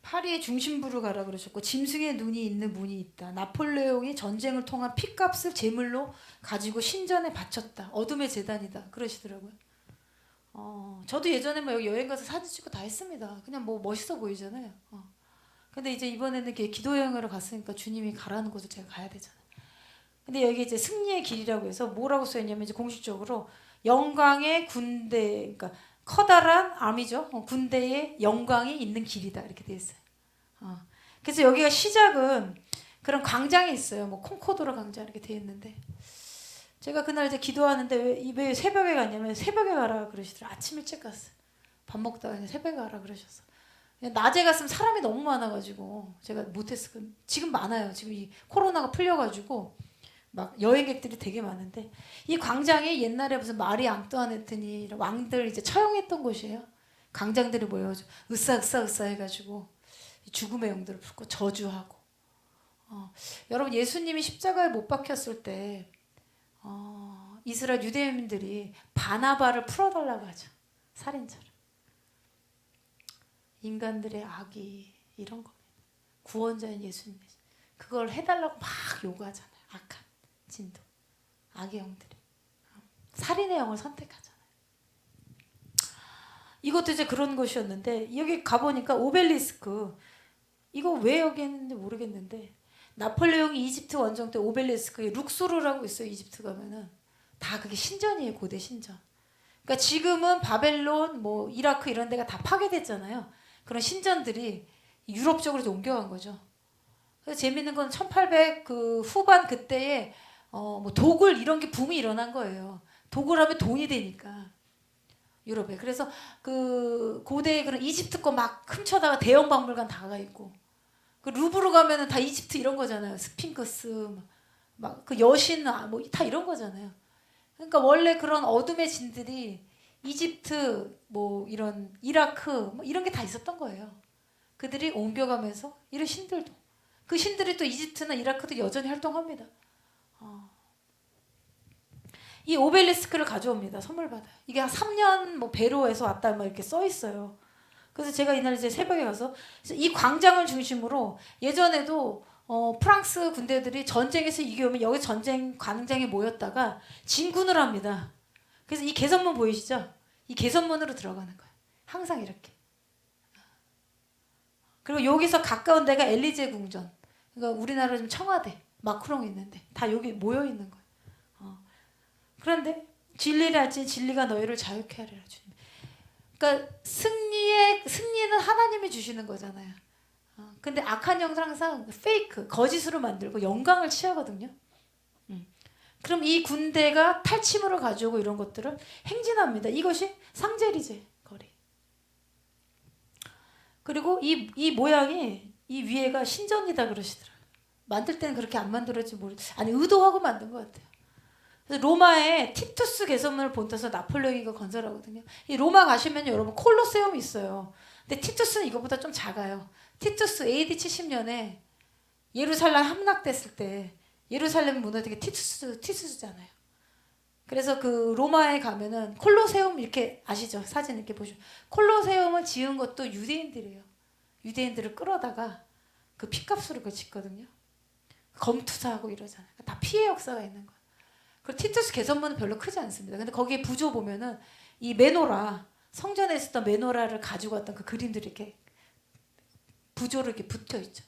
파리의 중심부로 가라 그러셨고 짐승의 눈이 있는 문이 있다. 나폴레옹이 전쟁을 통한 피값을 제물로 가지고 신전에 바쳤다. 어둠의 제단이다. 그러시더라고요. 저도 예전에 뭐 여기 여행 가서 사진 찍고 다 했습니다. 그냥 뭐 멋있어 보이잖아요. 근데 이제 이번에는 이렇게 기도 여행으로 갔으니까 주님이 가라는 곳을 제가 가야 되잖아요. 근데 여기 이제 승리의 길이라고 해서 뭐라고 써있냐면 이제 공식적으로 영광의 군대, 그러니까 커다란 암이죠. 군대의 영광이 있는 길이다 이렇게 돼 있어요. 그래서 여기가 시작은 그런 광장이 있어요. 뭐 콩코도르 광장 이렇게 돼 있는데 제가 그날 이제 기도하는데 왜 새벽에 갔냐면 새벽에 가라 그러시더라고요. 아침 일찍 갔어요. 밥 먹다가 그냥 새벽에 가라 그러셔서 낮에 갔으면 사람이 너무 많아가지고 제가 못했어요. 지금 많아요. 지금 이 코로나가 풀려가지고 막 여행객들이 되게 많은데 이 광장이 옛날에 무슨 마리 앙뚜아네트니 왕들 이제 처형했던 곳이에요. 광장들이 모여가지고 으쌰 해가지고 죽음의 영들을 품고 저주하고 여러분 예수님이 십자가에 못 박혔을 때 이스라엘 유대인들이 바나바를 풀어달라고 하죠. 살인자를. 인간들의 악이 이런 겁니다. 구원자인 예수님 그걸 해달라고 막 요구하잖아요. 악한 진도 악의 영들이 살인의 영을 선택하잖아요. 이것도 이제 그런 것이었는데 여기 가보니까 오벨리스크 이거 왜 여기 했는지 모르겠는데 나폴레옹이 이집트 원정 때 오벨리스크에 룩소르라고 있어요. 이집트 가면은 다 그게 신전이에요. 고대 신전. 그러니까 지금은 바벨론 뭐 이라크 이런 데가 다 파괴됐잖아요. 그런 신전들이 유럽 쪽으로 옮겨간 거죠. 그래서 재밌는 건 1800 그 후반 그때에 뭐 도굴 이런 게 붐이 일어난 거예요. 도굴하면 돈이 되니까 유럽에. 그래서 그 고대 그런 이집트 거 막 훔쳐다가 대형 박물관 다가 있고 그 루브르 가면은 다 이집트 이런 거잖아요. 스핑크스 막 그 여신 뭐 다 이런 거잖아요. 그러니까 원래 그런 어둠의 진들이 이집트 뭐 이런 이라크 뭐 이런 게 다 있었던 거예요. 그들이 옮겨가면서 이런 신들도 그 신들이 또 이집트나 이라크도 여전히 활동합니다. 이 오벨리스크를 가져옵니다. 선물 받아요. 이게 한 3년 뭐 배로에서 왔다 뭐 이렇게 써 있어요. 그래서 제가 이날 이제 새벽에 가서 이 광장을 중심으로 예전에도 프랑스 군대들이 전쟁에서 이겨오면 여기 전쟁 광장에 모였다가 진군을 합니다. 그래서 이 개선문 보이시죠? 이 개선문으로 들어가는 거예요. 항상 이렇게. 그리고 여기서 가까운 데가 엘리제 궁전. 그러니까 우리나라 좀 청와대, 마크롱 있는데 다 여기 모여 있는 거예요. 그런데 진리랄지 진리가 너희를 자유케 하리라 주님. 그러니까 승리는 하나님이 주시는 거잖아요. 근데 악한 영은 항상 페이크, 거짓으로 만들고 영광을 취하거든요. 그럼 이 군대가 탈침으로 가져오고 이런 것들을 행진합니다. 이것이 상제리제 거리. 그리고 이 모양이 이 위에가 신전이다 그러시더라고요. 만들 때는 그렇게 안 만들었지 아니 의도하고 만든 것 같아요. 그래서 로마에 티투스 개선문을 본떠서 나폴레옹이 이거 건설하거든요. 이 로마 가시면 여러분 콜로세움이 있어요. 근데 티투스는 이거보다 좀 작아요. 티투스 AD 70년에 예루살렘 함락됐을 때 예루살렘 무너진 게 티투스잖아요. 그래서 그 로마에 가면은 콜로세움 이렇게 아시죠? 사진 이렇게 보시면 콜로세움을 지은 것도 유대인들이에요. 유대인들을 끌어다가 그 피값으로 그걸 짓거든요. 검투사하고 이러잖아요. 다 피해 역사가 있는 거예요. 그리고 티투스 개선문은 별로 크지 않습니다. 근데 거기에 부조 보면은 이 메노라 성전에 있었던 메노라를 가지고 왔던 그 그림들이 이렇게 부조로 이렇게 붙어 있죠.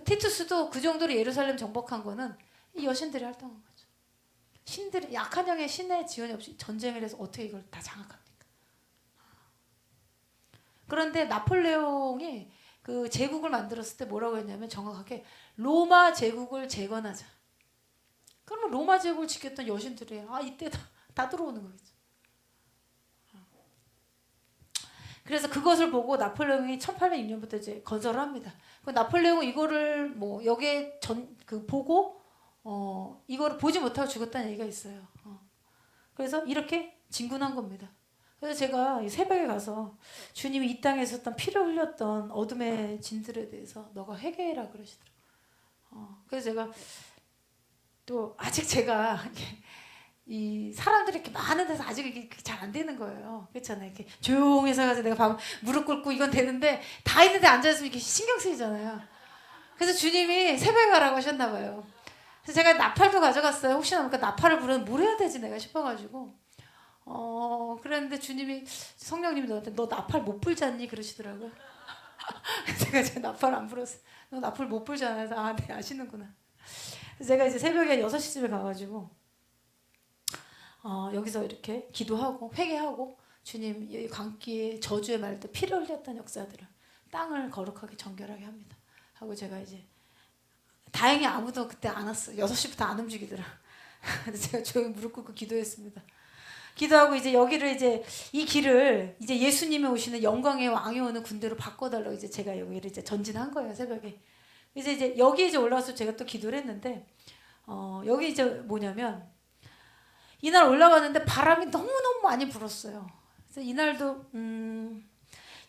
티투스도 그 정도로 예루살렘 정복한 거는 이 여신들이 활동한 거죠. 신들이 약한 영의 신의 지원이 없이 전쟁을 해서 어떻게 이걸 다 장악합니까? 그런데 나폴레옹이 그 제국을 만들었을 때 뭐라고 했냐면 정확하게 로마 제국을 재건하자. 그러면 로마 제국을 지켰던 여신들이 이때 다 들어오는 거겠죠. 그래서 그것을 보고 나폴레옹이 1806년부터 이제 건설을 합니다. 그 나폴레옹은 이거를 뭐 여기에 보고 이거를 보지 못하고 죽었다는 얘기가 있어요. 그래서 이렇게 진군한 겁니다. 그래서 제가 새벽에 가서 주님이 이 땅에 있었던 피를 흘렸던 어둠의 진들에 대해서 너가 회개해라 그러시더라고요. 그래서 제가 또 아직 제가 이 사람들이 이렇게 많은 데서 아직 이게 잘 안 되는 거예요. 그렇잖아요. 이렇게 조용해서 가서 내가 무릎 꿇고 이건 되는데 다 있는데 앉아있으면 이렇게 신경 쓰이잖아요. 그래서 주님이 새벽에 가라고 하셨나 봐요. 그래서 제가 나팔도 가져갔어요. 혹시나 모르니까 나팔을 부르면 뭘 해야 되지 내가 싶어가지고 그랬는데 주님이 성령님이 너한테 너 나팔 못 불지 않니? 그러시더라고요. 제가 나팔 안 불었어요. 너 나팔 못 불잖아요. 아, 네 아시는구나. 그래서 제가 이제 새벽에 6시쯤에 가가지고 여기서 이렇게 기도하고 회개하고 주님 이 광기에 저주에 말할 때 피를 흘렸던 역사들을 땅을 거룩하게 정결하게 합니다. 하고 제가 이제 다행히 아무도 그때 안 왔어요. 6시부터 안 움직이더라. 그래서 제가 조용히 무릎 꿇고 기도했습니다. 기도하고 이제 여기를 이제 이 길을 이제 예수님이 오시는 영광의 왕이 오는 군대로 바꿔달라고 이제 제가 여기를 이제 전진한 거예요. 새벽에. 이제 여기 이제 올라와서 제가 또 기도를 했는데 여기 이제 뭐냐면 이날 올라가는데 바람이 너무너무 많이 불었어요. 그래서 이날도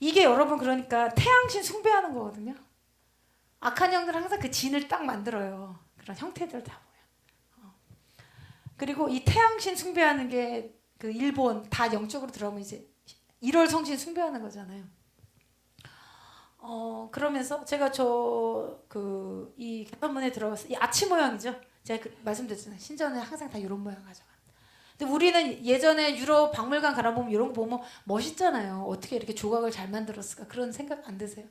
이게 여러분 그러니까 태양신 숭배하는 거거든요. 악한 영들은 항상 그 진을 딱 만들어요. 그런 형태들 다 보면. 그리고 이 태양신 숭배하는 게 그 일본 다 영적으로 들어가면 이제 1월 성신 숭배하는 거잖아요. 그러면서 제가 이 개판문에 들어가서 이 아치 모양이죠. 제가 말씀드렸잖아요. 신전에 항상 다 이런 모양 가져가. 근데 우리는 예전에 유럽 박물관 가보면 이런 거 보면 멋있잖아요. 어떻게 이렇게 조각을 잘 만들었을까 그런 생각 안 드세요?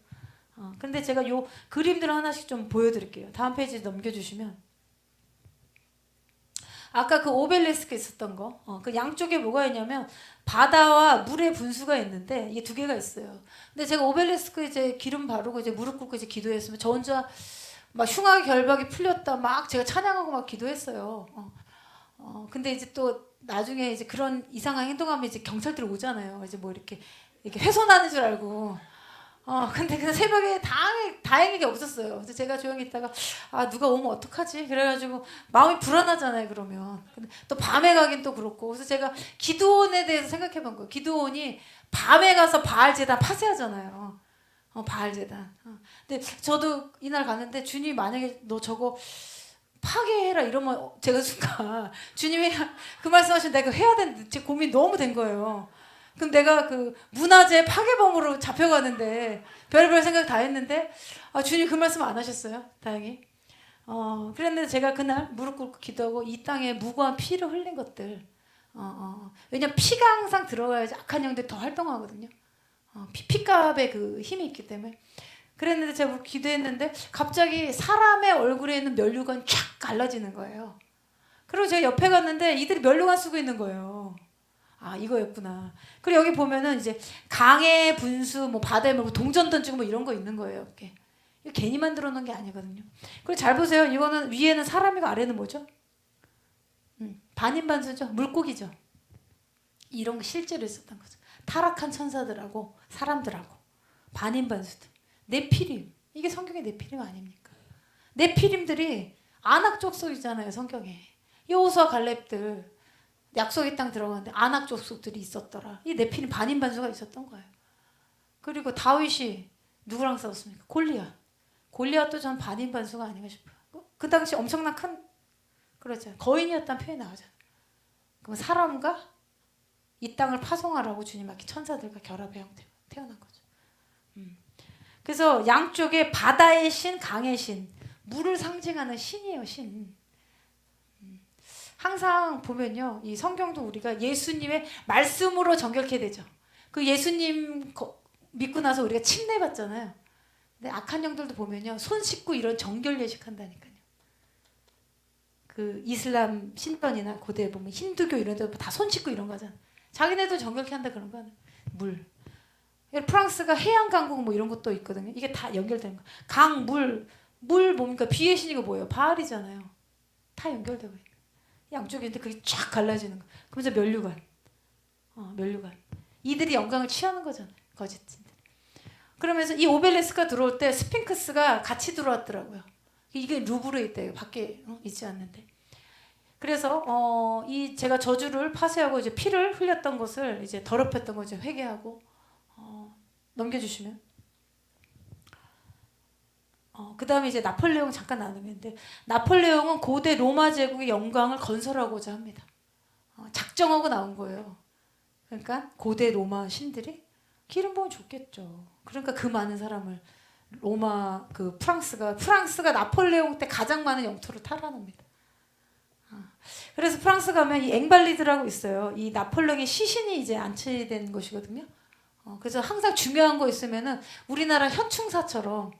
근데 제가 요 그림들을 하나씩 좀 보여드릴게요. 다음 페이지 넘겨주시면 아까 그 오벨리스크 있었던 거, 그 양쪽에 뭐가 있냐면 바다와 물의 분수가 있는데 이게 두 개가 있어요. 근데 제가 오벨리스크 이제 기름 바르고 이제 무릎 꿇고 이제 기도했으면 저 혼자 막 흉악의 결박이 풀렸다 막 제가 찬양하고 막 기도했어요. 근데 이제 또 나중에 이제 그런 이상한 행동하면 이제 경찰들이 오잖아요. 이제 뭐 이렇게 훼손하는 줄 알고. 근데 그 새벽에 다행히 없었어요. 그래서 제가 조용히 있다가 누가 오면 어떡하지? 그래가지고 마음이 불안하잖아요. 그러면 근데 또 밤에 가긴 또 그렇고 그래서 제가 기드온에 대해서 생각해본 거예요. 기드온이 밤에 가서 바알 제단 파쇄하잖아요. 바알 제단. 근데 저도 이날 갔는데 주님이 만약에 너 저거 파괴해라 이러면 제가 순간 주님이 그 말씀하시면 내가 해야 되는데 제 고민 너무 된 거예요. 그럼 내가 그 문화재 파괴범으로 잡혀가는데 별의별 생각 다 했는데 주님 그 말씀 안 하셨어요. 다행히. 그랬는데 제가 그날 무릎 꿇고 기도하고 이 땅에 무고한 피를 흘린 것들 왜냐면 피가 항상 들어가야지 악한 영들이 더 활동하거든요. 피값에 그 힘이 있기 때문에 그랬는데 제가 기도했는데 갑자기 사람의 얼굴에 있는 면류관이 쫙 갈라지는 거예요. 그리고 제가 옆에 갔는데 이들이 면류관 쓰고 있는 거예요. 이거였구나. 그리고 여기 보면은 이제 강의 분수, 뭐 바다에 뭐 동전 던지고 뭐 이런 거 있는 거예요. 이렇게. 이거 괜히 만들어 놓은 게 아니거든요. 그리고 잘 보세요. 이거는 위에는 사람이고 아래는 뭐죠? 반인반수죠. 물고기죠. 이런 거 실제로 있었던 거죠. 타락한 천사들하고 사람들하고 반인반수들. 네피림. 이게 성경의 네피림 아닙니까? 네피림들이 아낙 족속이잖아요. 성경에. 여호수아 갈렙들. 약속의 땅 들어가는데 아낙 족속들이 있었더라. 이 네피림 반인반수가 있었던 거예요. 그리고 다윗이 누구랑 싸웠습니까? 골리앗도 전 반인반수가 아닌가 싶어요. 그 당시 엄청난 큰 그렇죠. 거인이었다는 표현이 나오잖아요. 그럼 사람과 이 땅을 파송하라고 주님 앞에 천사들과 결합의 형태로 태어난 거죠. 그래서 양쪽에 바다의 신, 강의 신, 물을 상징하는 신이에요. 신. 항상 보면요, 이 성경도 우리가 예수님의 말씀으로 정결케 되죠. 그 예수님 믿고 나서 우리가 침례받잖아요. 근데 악한 영들도 보면요, 손 씻고 이런 정결 예식한다니까요. 그 이슬람 신전이나 고대에 보면 힌두교 이런 데 다 손 씻고 이런 거잖아. 자기네도 정결케 한다 그런 거 물. 프랑스가 해양 강국 뭐 이런 것도 있거든요. 이게 다 연결되는 거. 강, 물 뭡니까? 비의 신이고 뭐예요? 바알이잖아요. 다 연결되고 있는. 양쪽에 있는데 그게 쫙 갈라지는 거. 그러면서 면류관. 이들이 영광을 취하는 거잖아요. 거짓진들. 그러면서 이 오벨리스크가 들어올 때 스핑크스가 같이 들어왔더라고요. 이게 루브르에 있대요. 밖에 있지 않는데. 그래서 이 제가 저주를 파쇄하고 이제 피를 흘렸던 것을 이제 더럽혔던 거 이제 회개하고 넘겨주시면 그 다음에 이제 나폴레옹 잠깐 나누는데, 나폴레옹은 고대 로마 제국의 영광을 건설하고자 합니다. 작정하고 나온 거예요. 그러니까 고대 로마 신들이 기름 부으면 좋겠죠. 그러니까 그 많은 사람을 로마 그 프랑스가 나폴레옹 때 가장 많은 영토를 탈환합니다. 그래서 프랑스 가면 이 앵발리드라고 있어요. 이 나폴레옹의 시신이 이제 안치된 곳이거든요. 그래서 항상 중요한 거 있으면은 우리나라 현충사처럼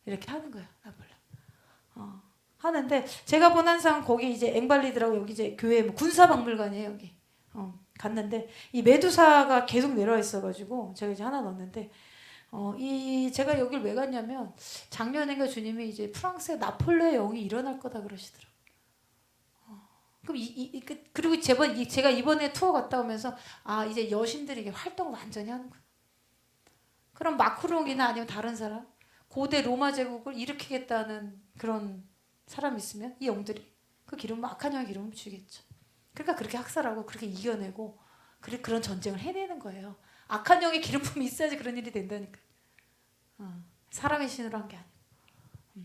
이렇게 하는 거예요. 나폴레옹. 하는데 제가 본 한상 거기 이제 앵발리드라고 여기 이제 교회 뭐 군사박물관이에요 여기. 갔는데 이 메두사가 계속 내려와 있어가지고 제가 이제 하나 넣었는데 이 제가 여길 왜 갔냐면 작년인가 주님이 이제 프랑스에 나폴레옹의 영이 일어날 거다 그러시더라고요. 그럼 그리고 제가 이번에 투어 갔다 오면서 이제 여신들이 이게 활동을 완전히 하는구나. 그럼 마크롱이나 아니면 다른 사람 고대 로마 제국을 일으키겠다는 그런 사람 있으면 이 영들이 그 기름 악한 영의 기름을 주겠죠. 그러니까 그렇게 학살하고 그렇게 이겨내고 그런 전쟁을 해내는 거예요. 악한 영의 기름품이 있어야지 그런 일이 된다니까. 사람의 신으로 한 게 아니고.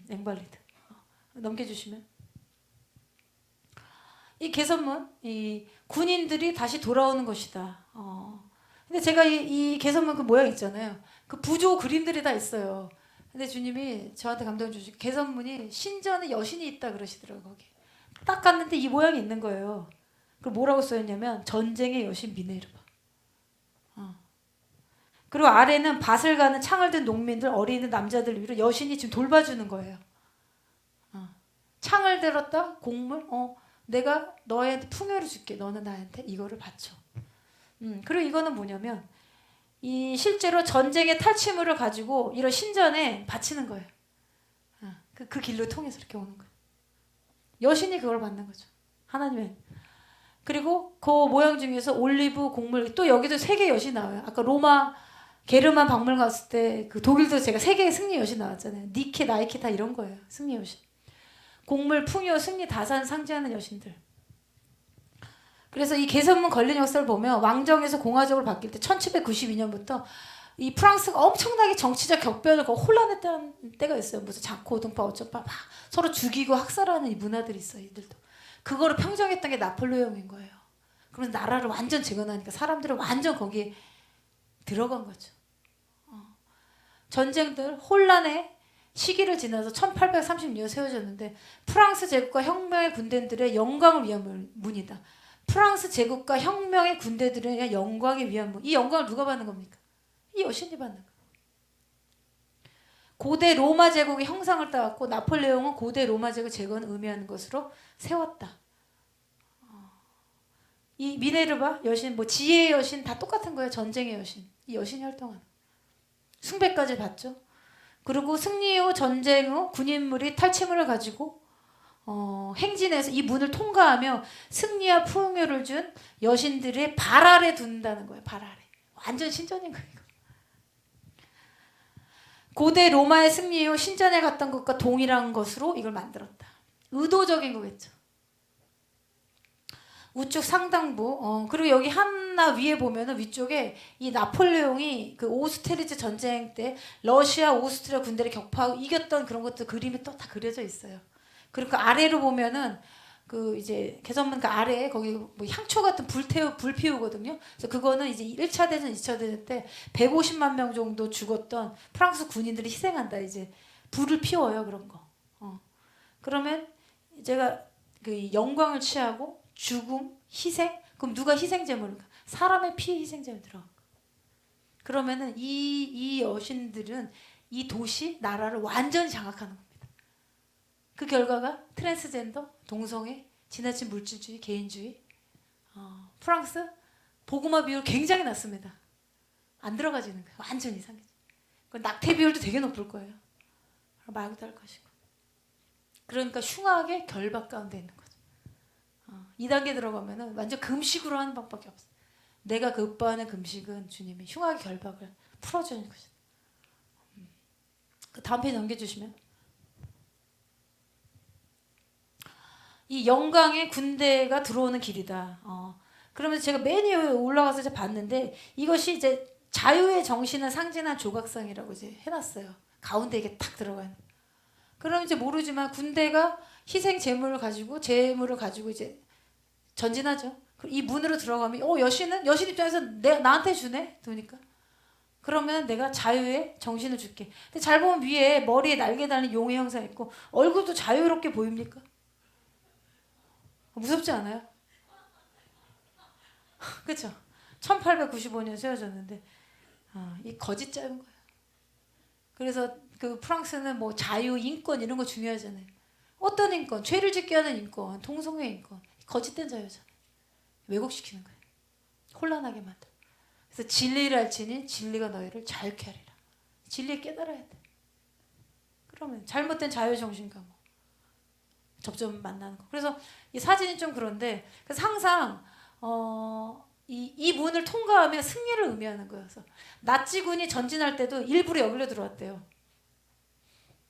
앵발리드. 넘겨주시면. 이 개선문, 이 군인들이 다시 돌아오는 것이다. 근데 제가 이 개선문 그 모양 있잖아요. 그 부조 그림들이 다 있어요. 근데 주님이 저한테 감동을 주시고 개선문이 신전에 여신이 있다 그러시더라고요. 거기. 딱 갔는데 이 모양이 있는 거예요. 그 뭐라고 써있냐면 전쟁의 여신 미네르바. 그리고 아래는 밭을 가는 창을 든 농민들, 어린이 남자들 위로 여신이 지금 돌봐주는 거예요. 창을 들었다 곡물, 내가 너한테 풍요를 줄게. 너는 나한테 이거를 바쳐. 그리고 이거는 뭐냐면 이 실제로 전쟁의 탈취물을 가지고 이런 신전에 바치는 거예요. 그 길로 통해서 이렇게 오는 거예요. 여신이 그걸 받는 거죠. 하나님의. 그리고 그 모양 중에서 올리브 곡물 또 여기도 세 개의 여신 나와요. 아까 로마 게르만 박물관 갔을 때 그 독일도 제가 세 개의 승리 여신 나왔잖아요. 니케, 나이케 다 이런 거예요. 승리 여신. 곡물, 풍요, 승리, 다산 상징하는 여신들. 그래서 이 개선문 걸린 역사를 보면 왕정에서 공화국으로 바뀔 때 1792년부터 이 프랑스가 엄청나게 정치적 격변을 혼란했던 때가 있어요. 무슨 자코, 동파, 어쩌파 막 서로 죽이고 학살하는 이 문화들이 있어요. 이들도. 그거를 평정했던 게 나폴레옹인 거예요. 그러면서 나라를 완전 재건하니까 사람들은 완전 거기에 들어간 거죠. 전쟁들 혼란의 시기를 지나서 1836년 세워졌는데 프랑스 제국과 혁명의 군대들의 영광을 위한 문이다. 프랑스 제국과 혁명의 군대들의 영광을 위한 문. 이 영광을 누가 받는 겁니까? 이 여신이 받는 거예요. 고대 로마 제국의 형상을 따왔고 나폴레옹은 고대 로마 제국 재건을 의미하는 것으로 세웠다. 이 미네르바 여신, 뭐 지혜의 여신 다 똑같은 거예요. 전쟁의 여신. 이 여신이 활동하는 숭배까지 받죠. 그리고 승리 후 전쟁 후 군인물이 탈취물을 가지고 행진해서 이 문을 통과하며 승리와 풍요를 준 여신들의 발 아래 둔다는 거예요. 발 아래. 완전 신전인 거예요. 고대 로마의 승리 후 신전에 갔던 것과 동일한 것으로 이걸 만들었다. 의도적인 거겠죠. 우측 상당부 그리고 여기 하나 위에 보면은 위쪽에 이 나폴레옹이 그 오스테리츠 전쟁 때 러시아 오스트리아 군대를 격파하고 이겼던 그런 것도 그림이 또 다 그려져 있어요. 그리고 그 아래로 보면은 그 이제 개선문 그 아래에 거기 뭐 향초 같은 불 피우거든요. 그래서 그거는 이제 1차 대전, 2차 대전 때 150만 명 정도 죽었던 프랑스 군인들이 희생한다. 이제 불을 피워요 그런 거. 그러면 제가 그 영광을 취하고 죽음, 희생? 그럼 누가 희생제물인가? 사람의 피 희생제물 들어간 거. 그러면은 이 여신들은 이 도시, 나라를 완전히 장악하는 겁니다. 그 결과가 트랜스젠더, 동성애, 지나친 물질주의, 개인주의. 프랑스 보고마 비율 굉장히 낮습니다. 안 들어가지는 거예요. 완전 이상해져. 낙태 비율도 되게 높을 거예요. 말도 할 것이고. 그러니까 흉악의 결박 가운데 있는 거죠. 2단계 들어가면은 완전 금식으로 하는 방법밖에 없어. 내가 급부하는 금식은 주님이 흉악의 결박을 풀어주는 것이다. 그 다음 페이지 넘겨주시면 이 영광의 군대가 들어오는 길이다. 그러면서 제가 맨 위에 올라가서 이제 봤는데 이것이 이제 자유의 정신을 상징한 조각상이라고 이제 해놨어요. 가운데 이게 딱 들어가는. 그럼 이제 모르지만 군대가 희생 제물을 가지고 이제 전진하죠. 이 문으로 들어가면 여신 입장에서 나한테 주네 돈이니까. 그러면 내가 자유의 정신을 줄게. 근데 잘 보면 위에 머리에 날개 달린 용의 형상 있고 얼굴도 자유롭게 보입니까? 무섭지 않아요? 그렇죠? 1895년 세워졌는데 이 거짓 자유인 거예요. 그래서 그 프랑스는 뭐 자유, 인권 이런 거 중요하잖아요. 어떤 인권? 죄를 짓게 하는 인권, 통성의 인권. 거짓된 자유잖아요. 왜곡시키는 거예요. 혼란하게 만들어. 그래서 진리를 알지니 진리가 너희를 자유케 하리라. 진리에 깨달아야 돼. 그러면 잘못된 자유정신과 뭐 접점 만나는 거. 그래서 이 사진이 좀 그런데 그래서 항상 이 문을 통과하면 승리를 의미하는 거예요. 그래서 나치군이 전진할 때도 일부러 여기로 들어왔대요.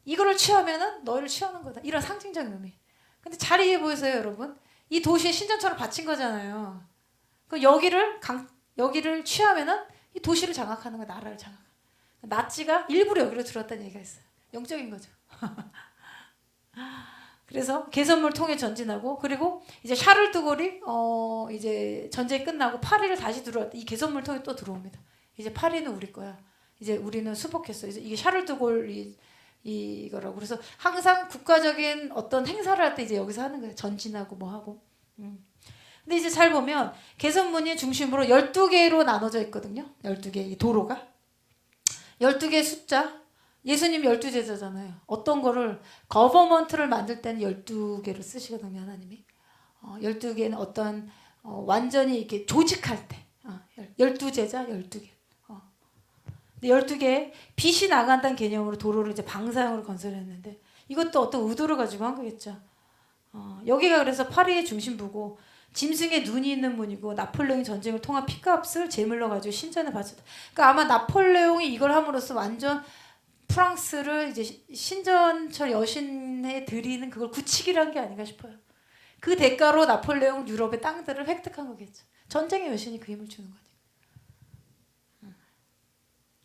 이거를 취하면은 너희를 취하는 거다. 이런 상징적 의미. 근데 잘 이해해 보이세요, 여러분? 이 도시에 신전처럼 바친 거잖아요. 그럼 여기를 취하면은 이 도시를 장악하는 거야, 나라를 장악. 나치가 일부러 여기로 들어왔다는 얘기가 있어요. 영적인 거죠. 그래서 개선문을 통해 전진하고 그리고 이제 샤를 드골이 이제 전쟁이 끝나고 파리를 다시 들어왔다. 이 개선문을 통해 또 들어옵니다. 이제 파리는 우리 거야. 이제 우리는 수복했어. 이제 이게 샤를 드골이 이거라고. 그래서 항상 국가적인 어떤 행사를 할 때 이제 여기서 하는 거예요. 전진하고 뭐 하고. 근데 이제 잘 보면 개선문이 중심으로 12개로 나눠져 있거든요. 12개 도로가. 12개의 숫자. 예수님 12제자잖아요. 어떤 거를 거버먼트를 만들 때는 12개를 쓰시거든요. 하나님이. 12개는 어떤 완전히 이렇게 조직할 때 12제자 12개. 12개의 빛이 나간다는 개념으로 도로를 이제 방사형으로 건설했는데 이것도 어떤 의도를 가지고 한 거겠죠. 여기가 그래서 파리의 중심부고 짐승의 눈이 있는 문이고 나폴레옹이 전쟁을 통한 피값을 제물로 가지고 신전에 바쳤다. 그러니까 아마 나폴레옹이 이걸 함으로써 완전 프랑스를 이제 신전철 여신에 드리는 그걸 굳히기를 한 게 아닌가 싶어요. 그 대가로 나폴레옹 유럽의 땅들을 획득한 거겠죠. 전쟁의 여신이 그 힘을 주는 거니까.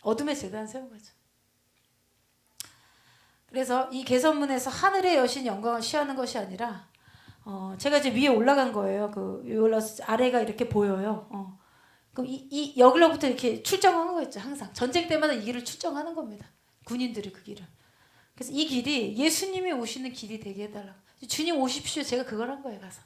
어둠의 재단 세운 거죠. 그래서 이 개선문에서 하늘의 여신 영광을 시하는 것이 아니라 제가 이제 위에 올라간 거예요. 위에 올라서 아래가 이렇게 보여요. 그럼 여기로부터 이렇게 출정한 거겠죠. 항상 전쟁 때마다 이 길을 출정하는 겁니다. 군인들이 그 길을. 그래서 이 길이 예수님이 오시는 길이 되게 해달라고. 주님 오십시오. 제가 그걸 한 거예요. 가서.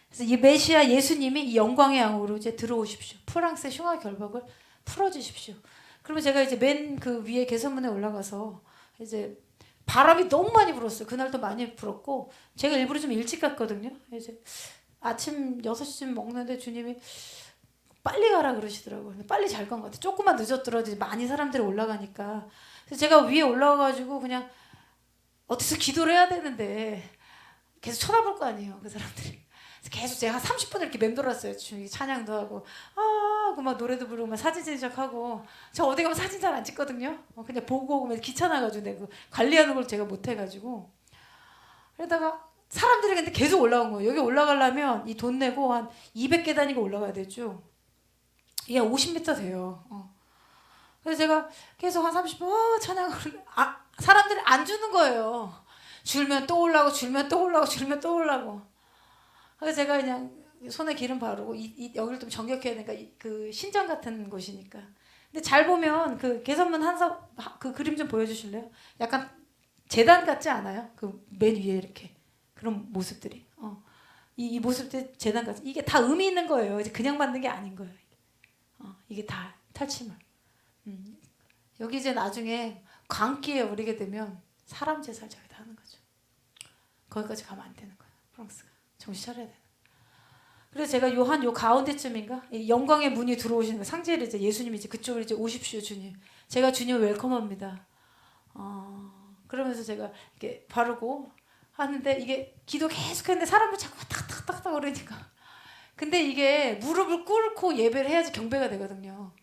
그래서 이 메시아 예수님이 이 영광의 양으로 이제 들어오십시오. 프랑스의 흉악 결박을 풀어주십시오. 그러면 제가 이제 맨 그 위에 개선문에 올라가서 이제 바람이 너무 많이 불었어요. 그날도 많이 불었고 제가 일부러 좀 일찍 갔거든요. 이제 아침 6시쯤 먹는데 주님이 빨리 가라 그러시더라고요. 빨리 잘 간 것 같아요. 조금만 늦었더라도 많이 사람들이 올라가니까. 그래서 제가 위에 올라가가지고 그냥 어디서 기도를 해야 되는데 계속 쳐다볼 거 아니에요. 그 사람들이. 그래서 계속 제가 한 30분을 이렇게 맴돌았어요. 찬양도 하고 하고 막 노래도 부르고 막 사진 제작하고. 저 어디 가면 사진 잘 안 찍거든요. 그냥 보고 오면 귀찮아가지고 내가 관리하는 걸 제가 못해가지고. 그러다가 사람들이 근데 계속 올라온 거예요. 여기 올라가려면 이 돈 내고 한 200계단이고 올라가야 되죠. 이게 50m 돼요. 그래서 제가 계속 한 30분 찬양을 사람들이 안 주는 거예요. 줄면 또 올라고 줄면 또 올라고 줄면 또 올라고. 그래서 제가 그냥 손에 기름 바르고 여기를 좀 정격해야 되니까 그 신전 같은 곳이니까. 근데 잘 보면 그 개선문 그 그림 좀 보여주실래요? 약간 재단 같지 않아요? 그 맨 위에 이렇게 그런 모습들이. 이 모습들 재단 같이 이게 다 의미 있는 거예요. 이제 그냥 만든 게 아닌 거예요. 이게 다 탈취물. 여기 이제 나중에 광기에 오르게 되면 사람 제사를 저기다 하는 거죠. 거기까지 가면 안 되는 거예요. 프랑스가 정신 차려야 되는. 그래서 제가 요 가운데쯤인가 영광의 문이 들어오시는 거 상제를 이제 예수님이 이제 그쪽으로 이제 오십시오 주님. 제가 주님을 웰컴합니다. 그러면서 제가 이렇게 바르고 하는데 이게 기도 계속했는데 사람들 자꾸 탁탁탁탁 그러니까. 근데 이게 무릎을 꿇고 예배를 해야지 경배가 되거든요.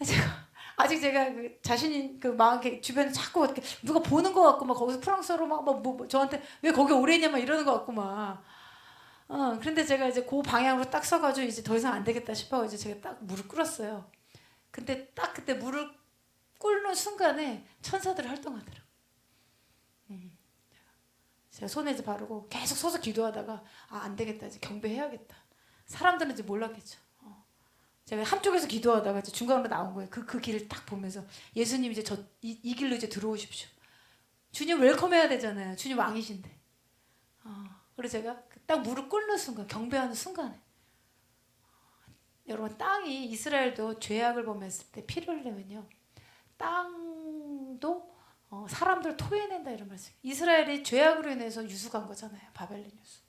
제가 그 자신이 막 주변에 자꾸 이렇게 누가 보는 것 같고 막 거기서 프랑스어로 막 저한테 왜 거기 오래 있냐 막 이러는 것 같고 막. 그런데 제가 이제 그 방향으로 딱 서가지고 이제 더 이상 안 되겠다 싶어 이제 제가 딱 무릎 꿇었어요. 근데 딱 그때 무릎 꿇는 순간에 천사들이 활동하더라고. 제가 손에 이제 바르고 계속 서서 기도하다가 안 되겠다, 이제 경배해야겠다. 사람들은 이제 몰랐겠죠. 제가 한쪽에서 기도하다가 이제 중간으로 나온 거예요. 그 길을 딱 보면서 예수님 이제 이 길로 이제 들어오십시오. 주님 웰컴해야 되잖아요. 주님 왕이신데. 그래서 제가 딱 무릎 꿇는 순간, 경배하는 순간에 여러분, 땅이 이스라엘도 죄악을 범했을 때 피를 흘리면요, 땅도 사람들 토해낸다, 이런 말씀. 이스라엘이 죄악으로 인해서 유수간 거잖아요. 바벨론 유수.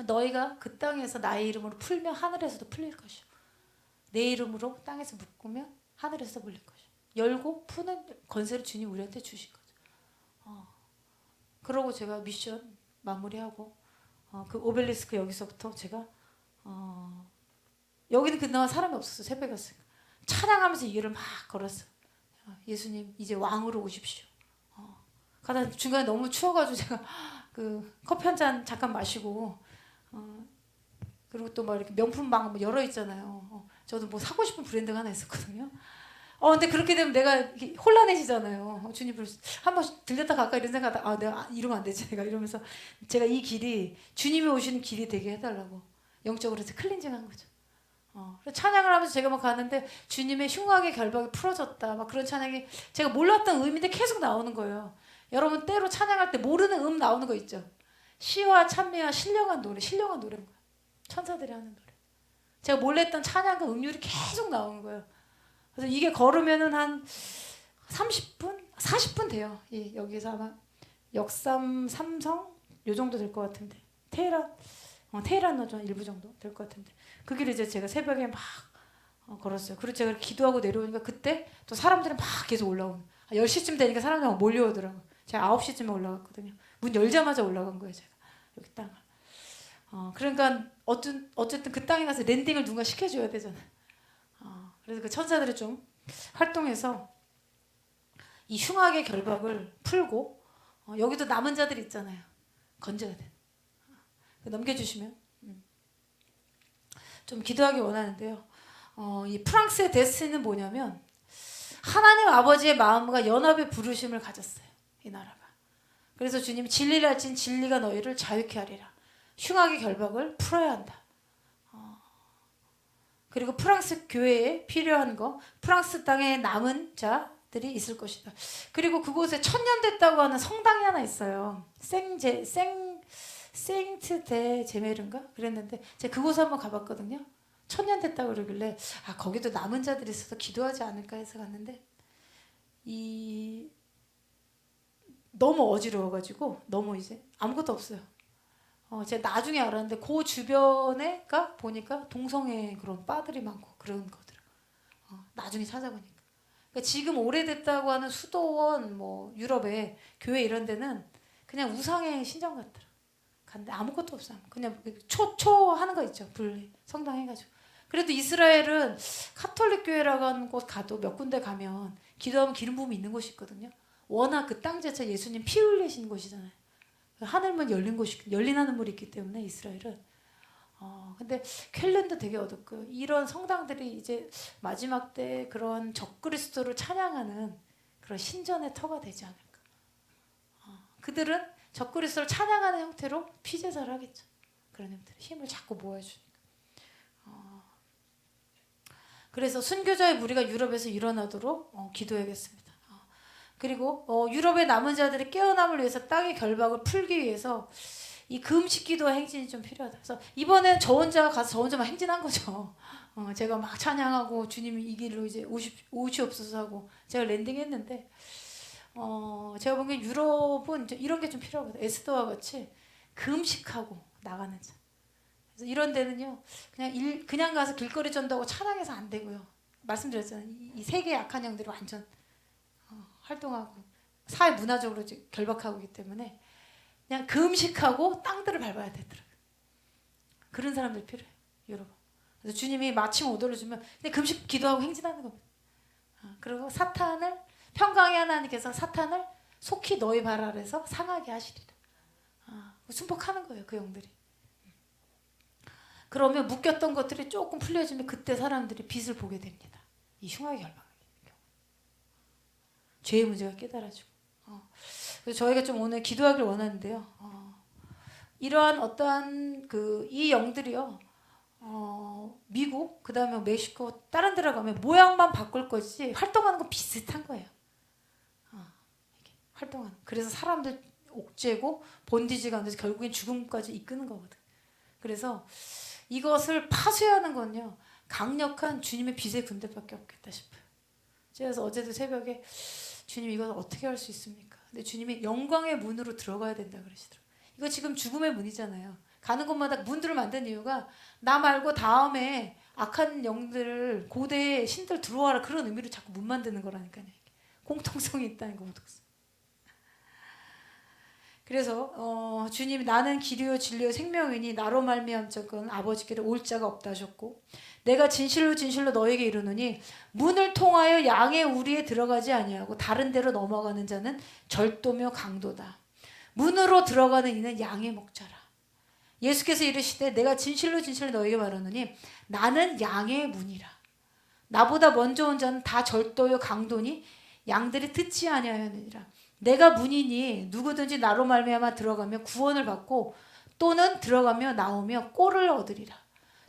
너희가 그 땅에서 나의 이름으로 풀면 하늘에서도 풀릴 것이요, 내 이름으로 땅에서 묶으면 하늘에서 물릴 것이요. 열고 푸는 권세를 주님 우리한테 주신 거죠. 그러고 제가 미션 마무리하고 그 오벨리스크 여기서부터 제가 여기는 그나마 사람이 없었어. 새벽이었으니까 찬양하면서 이 길을 막 걸었어요. 예수님 이제 왕으로 오십시오. 가다 중간에 너무 추워가지고 제가 그 커피 한 잔 잠깐 마시고 그리고 또 막 이렇게 명품 막 열어 있잖아요. 저도 뭐 사고 싶은 브랜드가 하나 있었거든요. 근데 그렇게 되면 내가 혼란해지잖아요. 주님 한번 들렸다 갈까 이런 생각하다 내가 이러면 안 되지 내가 이러면서 제가 이 길이 주님이 오시는 길이 되게 해달라고 영적으로 클렌징한 거죠. 찬양을 하면서 제가 막 가는데 주님의 흉악의 결박이 풀어졌다 막 그런 찬양이 제가 몰랐던 의미인데 계속 나오는 거예요. 여러분 때로 찬양할 때 모르는 나오는 거 있죠. 시와 찬미와 신령한 노래인 거예요. 천사들이 하는 노래. 제가 몰래 했던 찬양과 음률이 계속 나오는 거예요. 그래서 이게 걸으면은 한 30분? 40분 돼요. 여기서 아마 역삼 삼성 요 정도 될 것 같은데 테헤란 너전 일부 정도 될 것 같은데 그 길을 이제 제가 새벽에 막 걸었어요. 그리고 제가 기도하고 내려오니까 그때 또 사람들이 막 계속 올라오는 10시쯤 되니까 사람들이 막 몰려오더라고요. 제가 9시쯤에 올라갔거든요. 문 열자마자 올라간 거예요. 제가 여기 땅을. 그러니까 어쨌든 그 땅에 가서 랜딩을 누가 시켜줘야 되잖아요. 그래서 그 천사들이 좀 활동해서 이 흉악의 결박을 풀고 여기도 남은 자들 있잖아요. 건져야 돼. 넘겨주시면 좀 기도하기 원하는데요. 이 프랑스의 데스티니는 뭐냐면 하나님 아버지의 마음과 연합의 부르심을 가졌어요. 이 나라가. 그래서 주님이 진리를 알진 진리가 너희를 자유케 하리라. 흉악의 결박을 풀어야 한다. 그리고 프랑스 교회에 필요한 거, 프랑스 땅에 남은 자들이 있을 것이다. 그리고 그곳에 천년 됐다고 하는 성당이 하나 있어요. 생트 데 제메르인가 그랬는데 제가 그곳 한번 가봤거든요. 천년 됐다고 그러길래 거기도 남은 자들이 있어서 기도하지 않을까 해서 갔는데 너무 어지러워가지고 너무 이제 아무것도 없어요. 제가 나중에 알았는데 그 주변에가 보니까 동성애 그런 바들이 많고 그런 거더라고요. 나중에 찾아보니까. 그러니까 지금 오래됐다고 하는 수도원 뭐 유럽에 교회 이런 데는 그냥 우상의 신전 같더라고요. 근데 아무것도 없어요. 그냥 초 하는 거 있죠. 불 성당 해가지고. 그래도 이스라엘은 카톨릭 교회라고 하는 곳 가도 몇 군데 가면 기도하면 기름 부음이 있는 곳이 있거든요. 워낙 그 땅 자체 예수님 피 흘리신 곳이잖아요. 하늘문 열린 곳이 열린 하늘문이 있기 때문에 이스라엘은. 근데 쾰른도 되게 어둡고 이런 성당들이 이제 마지막 때 그런 적그리스도를 찬양하는 그런 신전의 터가 되지 않을까. 그들은 적그리스도를 찬양하는 형태로 피제사를 하겠죠. 그런 형태로 힘을 자꾸 모아주니까. 그래서 순교자의 무리가 유럽에서 일어나도록 기도해야겠습니다. 그리고 유럽의 남은 자들이 깨어남을 위해서 땅의 결박을 풀기 위해서 이 금식 기도와 행진이 좀 필요하다. 그래서 이번엔 저 혼자 가서 저 혼자만 행진한 거죠. 제가 막 찬양하고 주님이 이 길로 이제 오시옵소서 하고 제가 랜딩했는데 제가 보기엔 유럽은 이제 이런 게 좀 필요하거든요. 에스더와 같이 금식하고 나가는 자. 그래서 이런 데는요 그냥 가서 길거리 전도하고 찬양해서 안 되고요. 말씀드렸잖아요. 이 세계 약한 영들이 완전 활동하고 사회 문화적으로 결박하고 있기 때문에 그냥 금식하고 땅들을 밟아야 되더라고요. 그런 사람들이 필요해요. 여러분. 그래서 주님이 마침 오더를 주면 그냥 금식 기도하고 행진하는 겁니다. 그리고 평강의 하나님께서 사탄을 속히 너희 발 아래서 상하게 하시리라. 순복하는 거예요. 그 영들이. 그러면 묶였던 것들이 조금 풀려지면 그때 사람들이 빛을 보게 됩니다. 이 흉악의 결박. 죄의 문제가 깨달아지고 그래서 저희가 좀 오늘 기도하길 원하는데요. 이러한 어떠한 이 영들이요. 미국, 그 다음에 멕시코, 다른 데로 가면 모양만 바꿀 거지 활동하는 건 비슷한 거예요. 활동하는. 그래서 사람들 옥죄고 본디지가 안 돼서 결국엔 죽음까지 이끄는 거거든. 그래서 이것을 파쇄하는 건요. 강력한 주님의 빛의 군대밖에 없겠다 싶어요. 그래서 어제도 새벽에 주님 이걸 어떻게 할 수 있습니까? 근데 주님이 영광의 문으로 들어가야 된다 그러시더라고요. 이거 지금 죽음의 문이잖아요. 가는 곳마다 문들을 만든 이유가 나 말고 다음에 악한 영들을 고대의 신들 들어와라 그런 의미로 자꾸 문 만드는 거라니까요. 공통성이 있다는 거. 그래서 주님이 나는 길이요 진리요 생명이니 나로 말미암 자건 아버지께로 올 자가 없다 하셨고 내가 진실로 진실로 너에게 이르노니 문을 통하여 양의 우리에 들어가지 아니하고 다른 데로 넘어가는 자는 절도며 강도다. 문으로 들어가는 이는 양의 목자라. 예수께서 이르시되 내가 진실로 진실로 너에게 말하노니 나는 양의 문이라. 나보다 먼저 온 자는 다 절도요 강도니 양들이 듣지 아니하였느니라. 내가 문이니 누구든지 나로 말미암아 들어가며 구원을 받고 또는 들어가며 나오며 꼴을 얻으리라.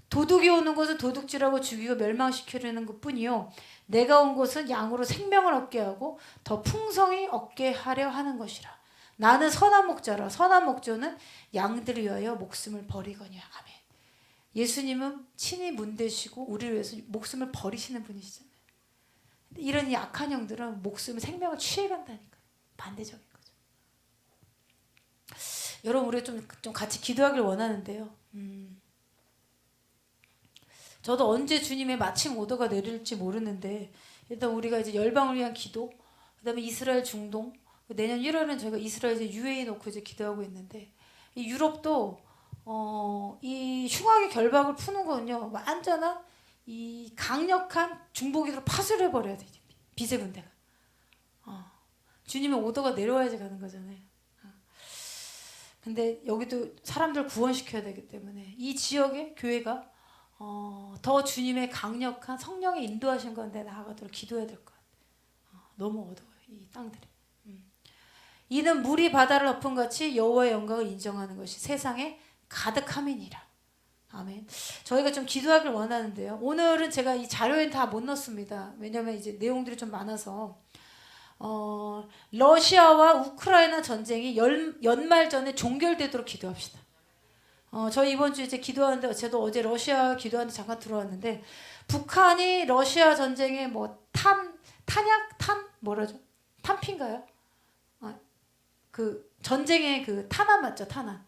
도둑이 오는 것은 도둑질하고 죽이고 멸망시키려는 것뿐이요 내가 온 것은 양으로 생명을 얻게 하고 더 풍성히 얻게 하려 하는 것이라. 나는 선한 목자라. 선한 목자는 양들을 위하여 목숨을 버리거니와. 아멘. 예수님은 친히 문 되시고 우리를 위해서 목숨을 버리시는 분이시잖아요. 이런 약한 영들은 목숨 생명을 취해간다니까. 반대적인 거죠. 여러분 우리 좀 같이 기도하길 원하는데요. 저도 언제 주님의 마침 오더가 내릴지 모르는데 일단 우리가 이제 열방을 위한 기도, 그다음에 이스라엘 중동, 내년 1월은 저희가 이스라엘 이제 UAE 놓고 이제 기도하고 있는데 이 유럽도 이 흉악의 결박을 푸는 거는요 완전한 이 강력한 중보기도로 파쇄를 해버려야 돼. 빛의 군대가. 주님의 오더가 내려와야지 가는 거잖아요. 근데 여기도 사람들 구원시켜야 되기 때문에 이 지역의 교회가 더 주님의 강력한 성령의 인도하신 건데 나아가도록 기도해야 될 것 같아요. 너무 어두워요 이 땅들이. 이는 물이 바다를 엎은 같이 여호와의 영광을 인정하는 것이 세상에 가득함이니라. 아멘. 저희가 좀 기도하길 원하는데요. 오늘은 제가 이 자료엔 다 못 넣습니다. 왜냐하면 이제 내용들이 좀 많아서 러시아와 우크라이나 전쟁이 연말 전에 종결되도록 기도합시다. 저희 이번 주에 이제 기도하는데 저도 어제 러시아 기도하는데 잠깐 들어왔는데 북한이 러시아 전쟁에 뭐 뭐라죠? 탄피인가요? 그 전쟁의 그 탄환 맞죠? 탄환.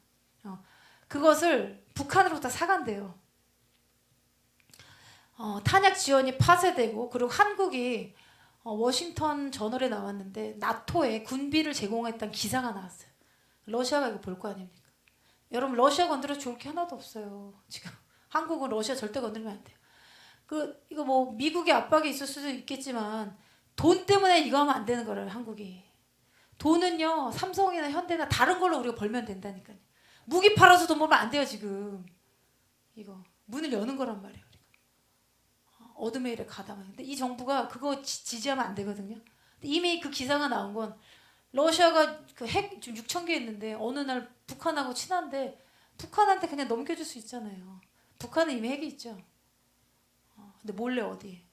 그것을 북한으로부터 사간대요. 탄약 지원이 파쇄되고 그리고 한국이 워싱턴 저널에 나왔는데 나토에 군비를 제공했다는 기사가 나왔어요. 러시아가 이거 볼 거 아닙니까? 여러분 러시아 건드려 좋을 게 하나도 없어요. 지금 한국은 러시아 절대 건드리면 안 돼요. 이거 뭐 미국의 압박이 있을 수도 있겠지만 돈 때문에 이거 하면 안 되는 거예요. 한국이. 돈은요 삼성이나 현대나 다른 걸로 우리가 벌면 된다니까요. 무기 팔아서 돈 벌면 안 돼요 지금. 이거 문을 여는 거란 말이에요. 어둠의 일에 가담하는. 근데 이 정부가 그거 지지하면 안 되거든요. 이미 그 기사가 나온 건 러시아가 그 핵 지금 6천 개 있는데 어느 날 북한하고 친한데 북한한테 그냥 넘겨줄 수 있잖아요. 북한은 이미 핵이 있죠. 근데 몰래 어디?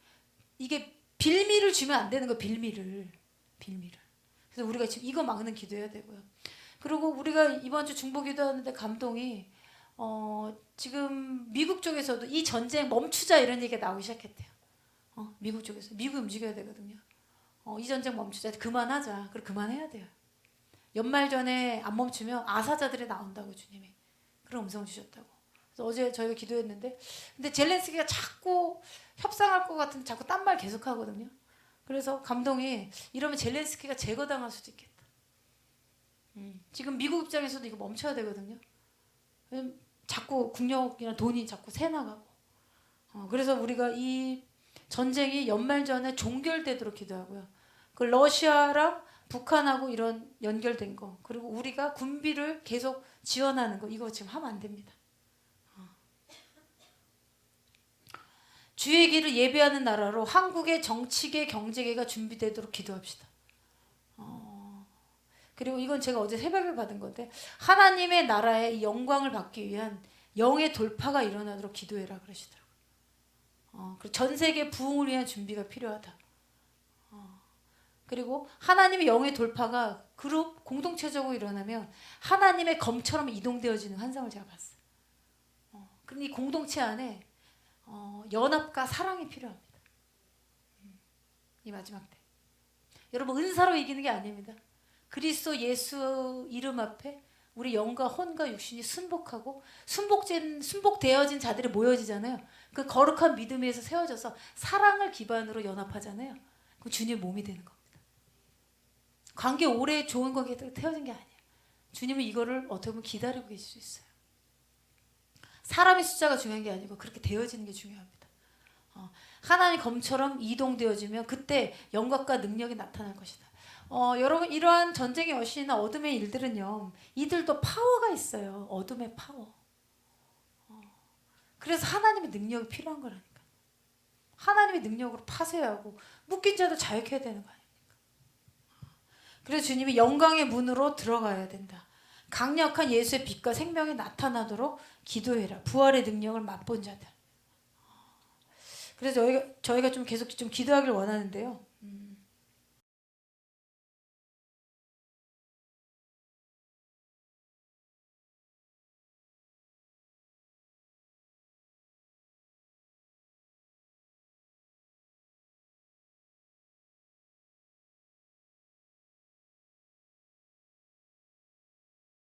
이게 빌미를 주면 안 되는 거 빌미를. 그래서 우리가 지금 이거 막는 기도해야 되고요. 그리고 우리가 이번 주 중보 기도하는데 감동이 지금 미국 쪽에서도 이 전쟁 멈추자 이런 얘기가 나오기 시작했대요. 미국 쪽에서. 미국이 움직여야 되거든요. 이 전쟁 멈추자. 그만하자. 그리고 그만해야 돼요. 연말 전에 안 멈추면 아사자들이 나온다고 주님이. 그런 음성 주셨다고. 그래서 어제 저희가 기도했는데 근데 젤렌스키가 자꾸 협상할 것 같은데 자꾸 딴 말 계속 하거든요. 그래서 감동이 이러면 젤렌스키가 제거당할 수도 있겠다. 지금 미국 입장에서도 이거 멈춰야 되거든요. 자꾸 국력이나 돈이 자꾸 새 나가고. 그래서 우리가 이 전쟁이 연말 전에 종결되도록 기도하고요. 그 러시아랑 북한하고 이런 연결된 거 그리고 우리가 군비를 계속 지원하는 거 이거 지금 하면 안 됩니다. 주의 길을 예배하는 나라로 한국의 정치계 경제계가 준비되도록 기도합시다. 그리고 이건 제가 어제 새벽에 받은 건데 하나님의 나라의 영광을 받기 위한 영의 돌파가 일어나도록 기도해라 그러시더라고요. 그리고 전 세계 부흥을 위한 준비가 필요하다. 그리고 하나님의 영의 돌파가 그룹 공동체적으로 일어나면 하나님의 검처럼 이동되어지는 환상을 제가 봤어요. 근데 이 공동체 안에 연합과 사랑이 필요합니다. 이 마지막 때. 여러분 은사로 이기는 게 아닙니다. 그리스도 예수 이름 앞에 우리 영과 혼과 육신이 순복하고 순복되어진 자들이 모여지잖아요. 그 거룩한 믿음 위에서 세워져서 사랑을 기반으로 연합하잖아요. 그럼 주님 몸이 되는 겁니다. 관계 오래 좋은 관계에 태워진 게 아니에요. 주님은 이거를 어떻게 보면 기다리고 계실 수 있어요. 사람의 숫자가 중요한 게 아니고 그렇게 되어지는 게 중요합니다. 하나님 검처럼 이동되어지면 그때 영광과 능력이 나타날 것이다. 여러분 이러한 전쟁의 여신이나 어둠의 일들은요. 이들도 파워가 있어요. 어둠의 파워. 그래서 하나님의 능력이 필요한 거라니까. 하나님의 능력으로 파쇄하고 묶인 자도 자유케 해야 되는 거 아닙니까? 그래서 주님이 영광의 문으로 들어가야 된다. 강력한 예수의 빛과 생명이 나타나도록 기도해라. 부활의 능력을 맛본 자들. 그래서 저희가 좀 계속 좀 기도하길 원하는데요.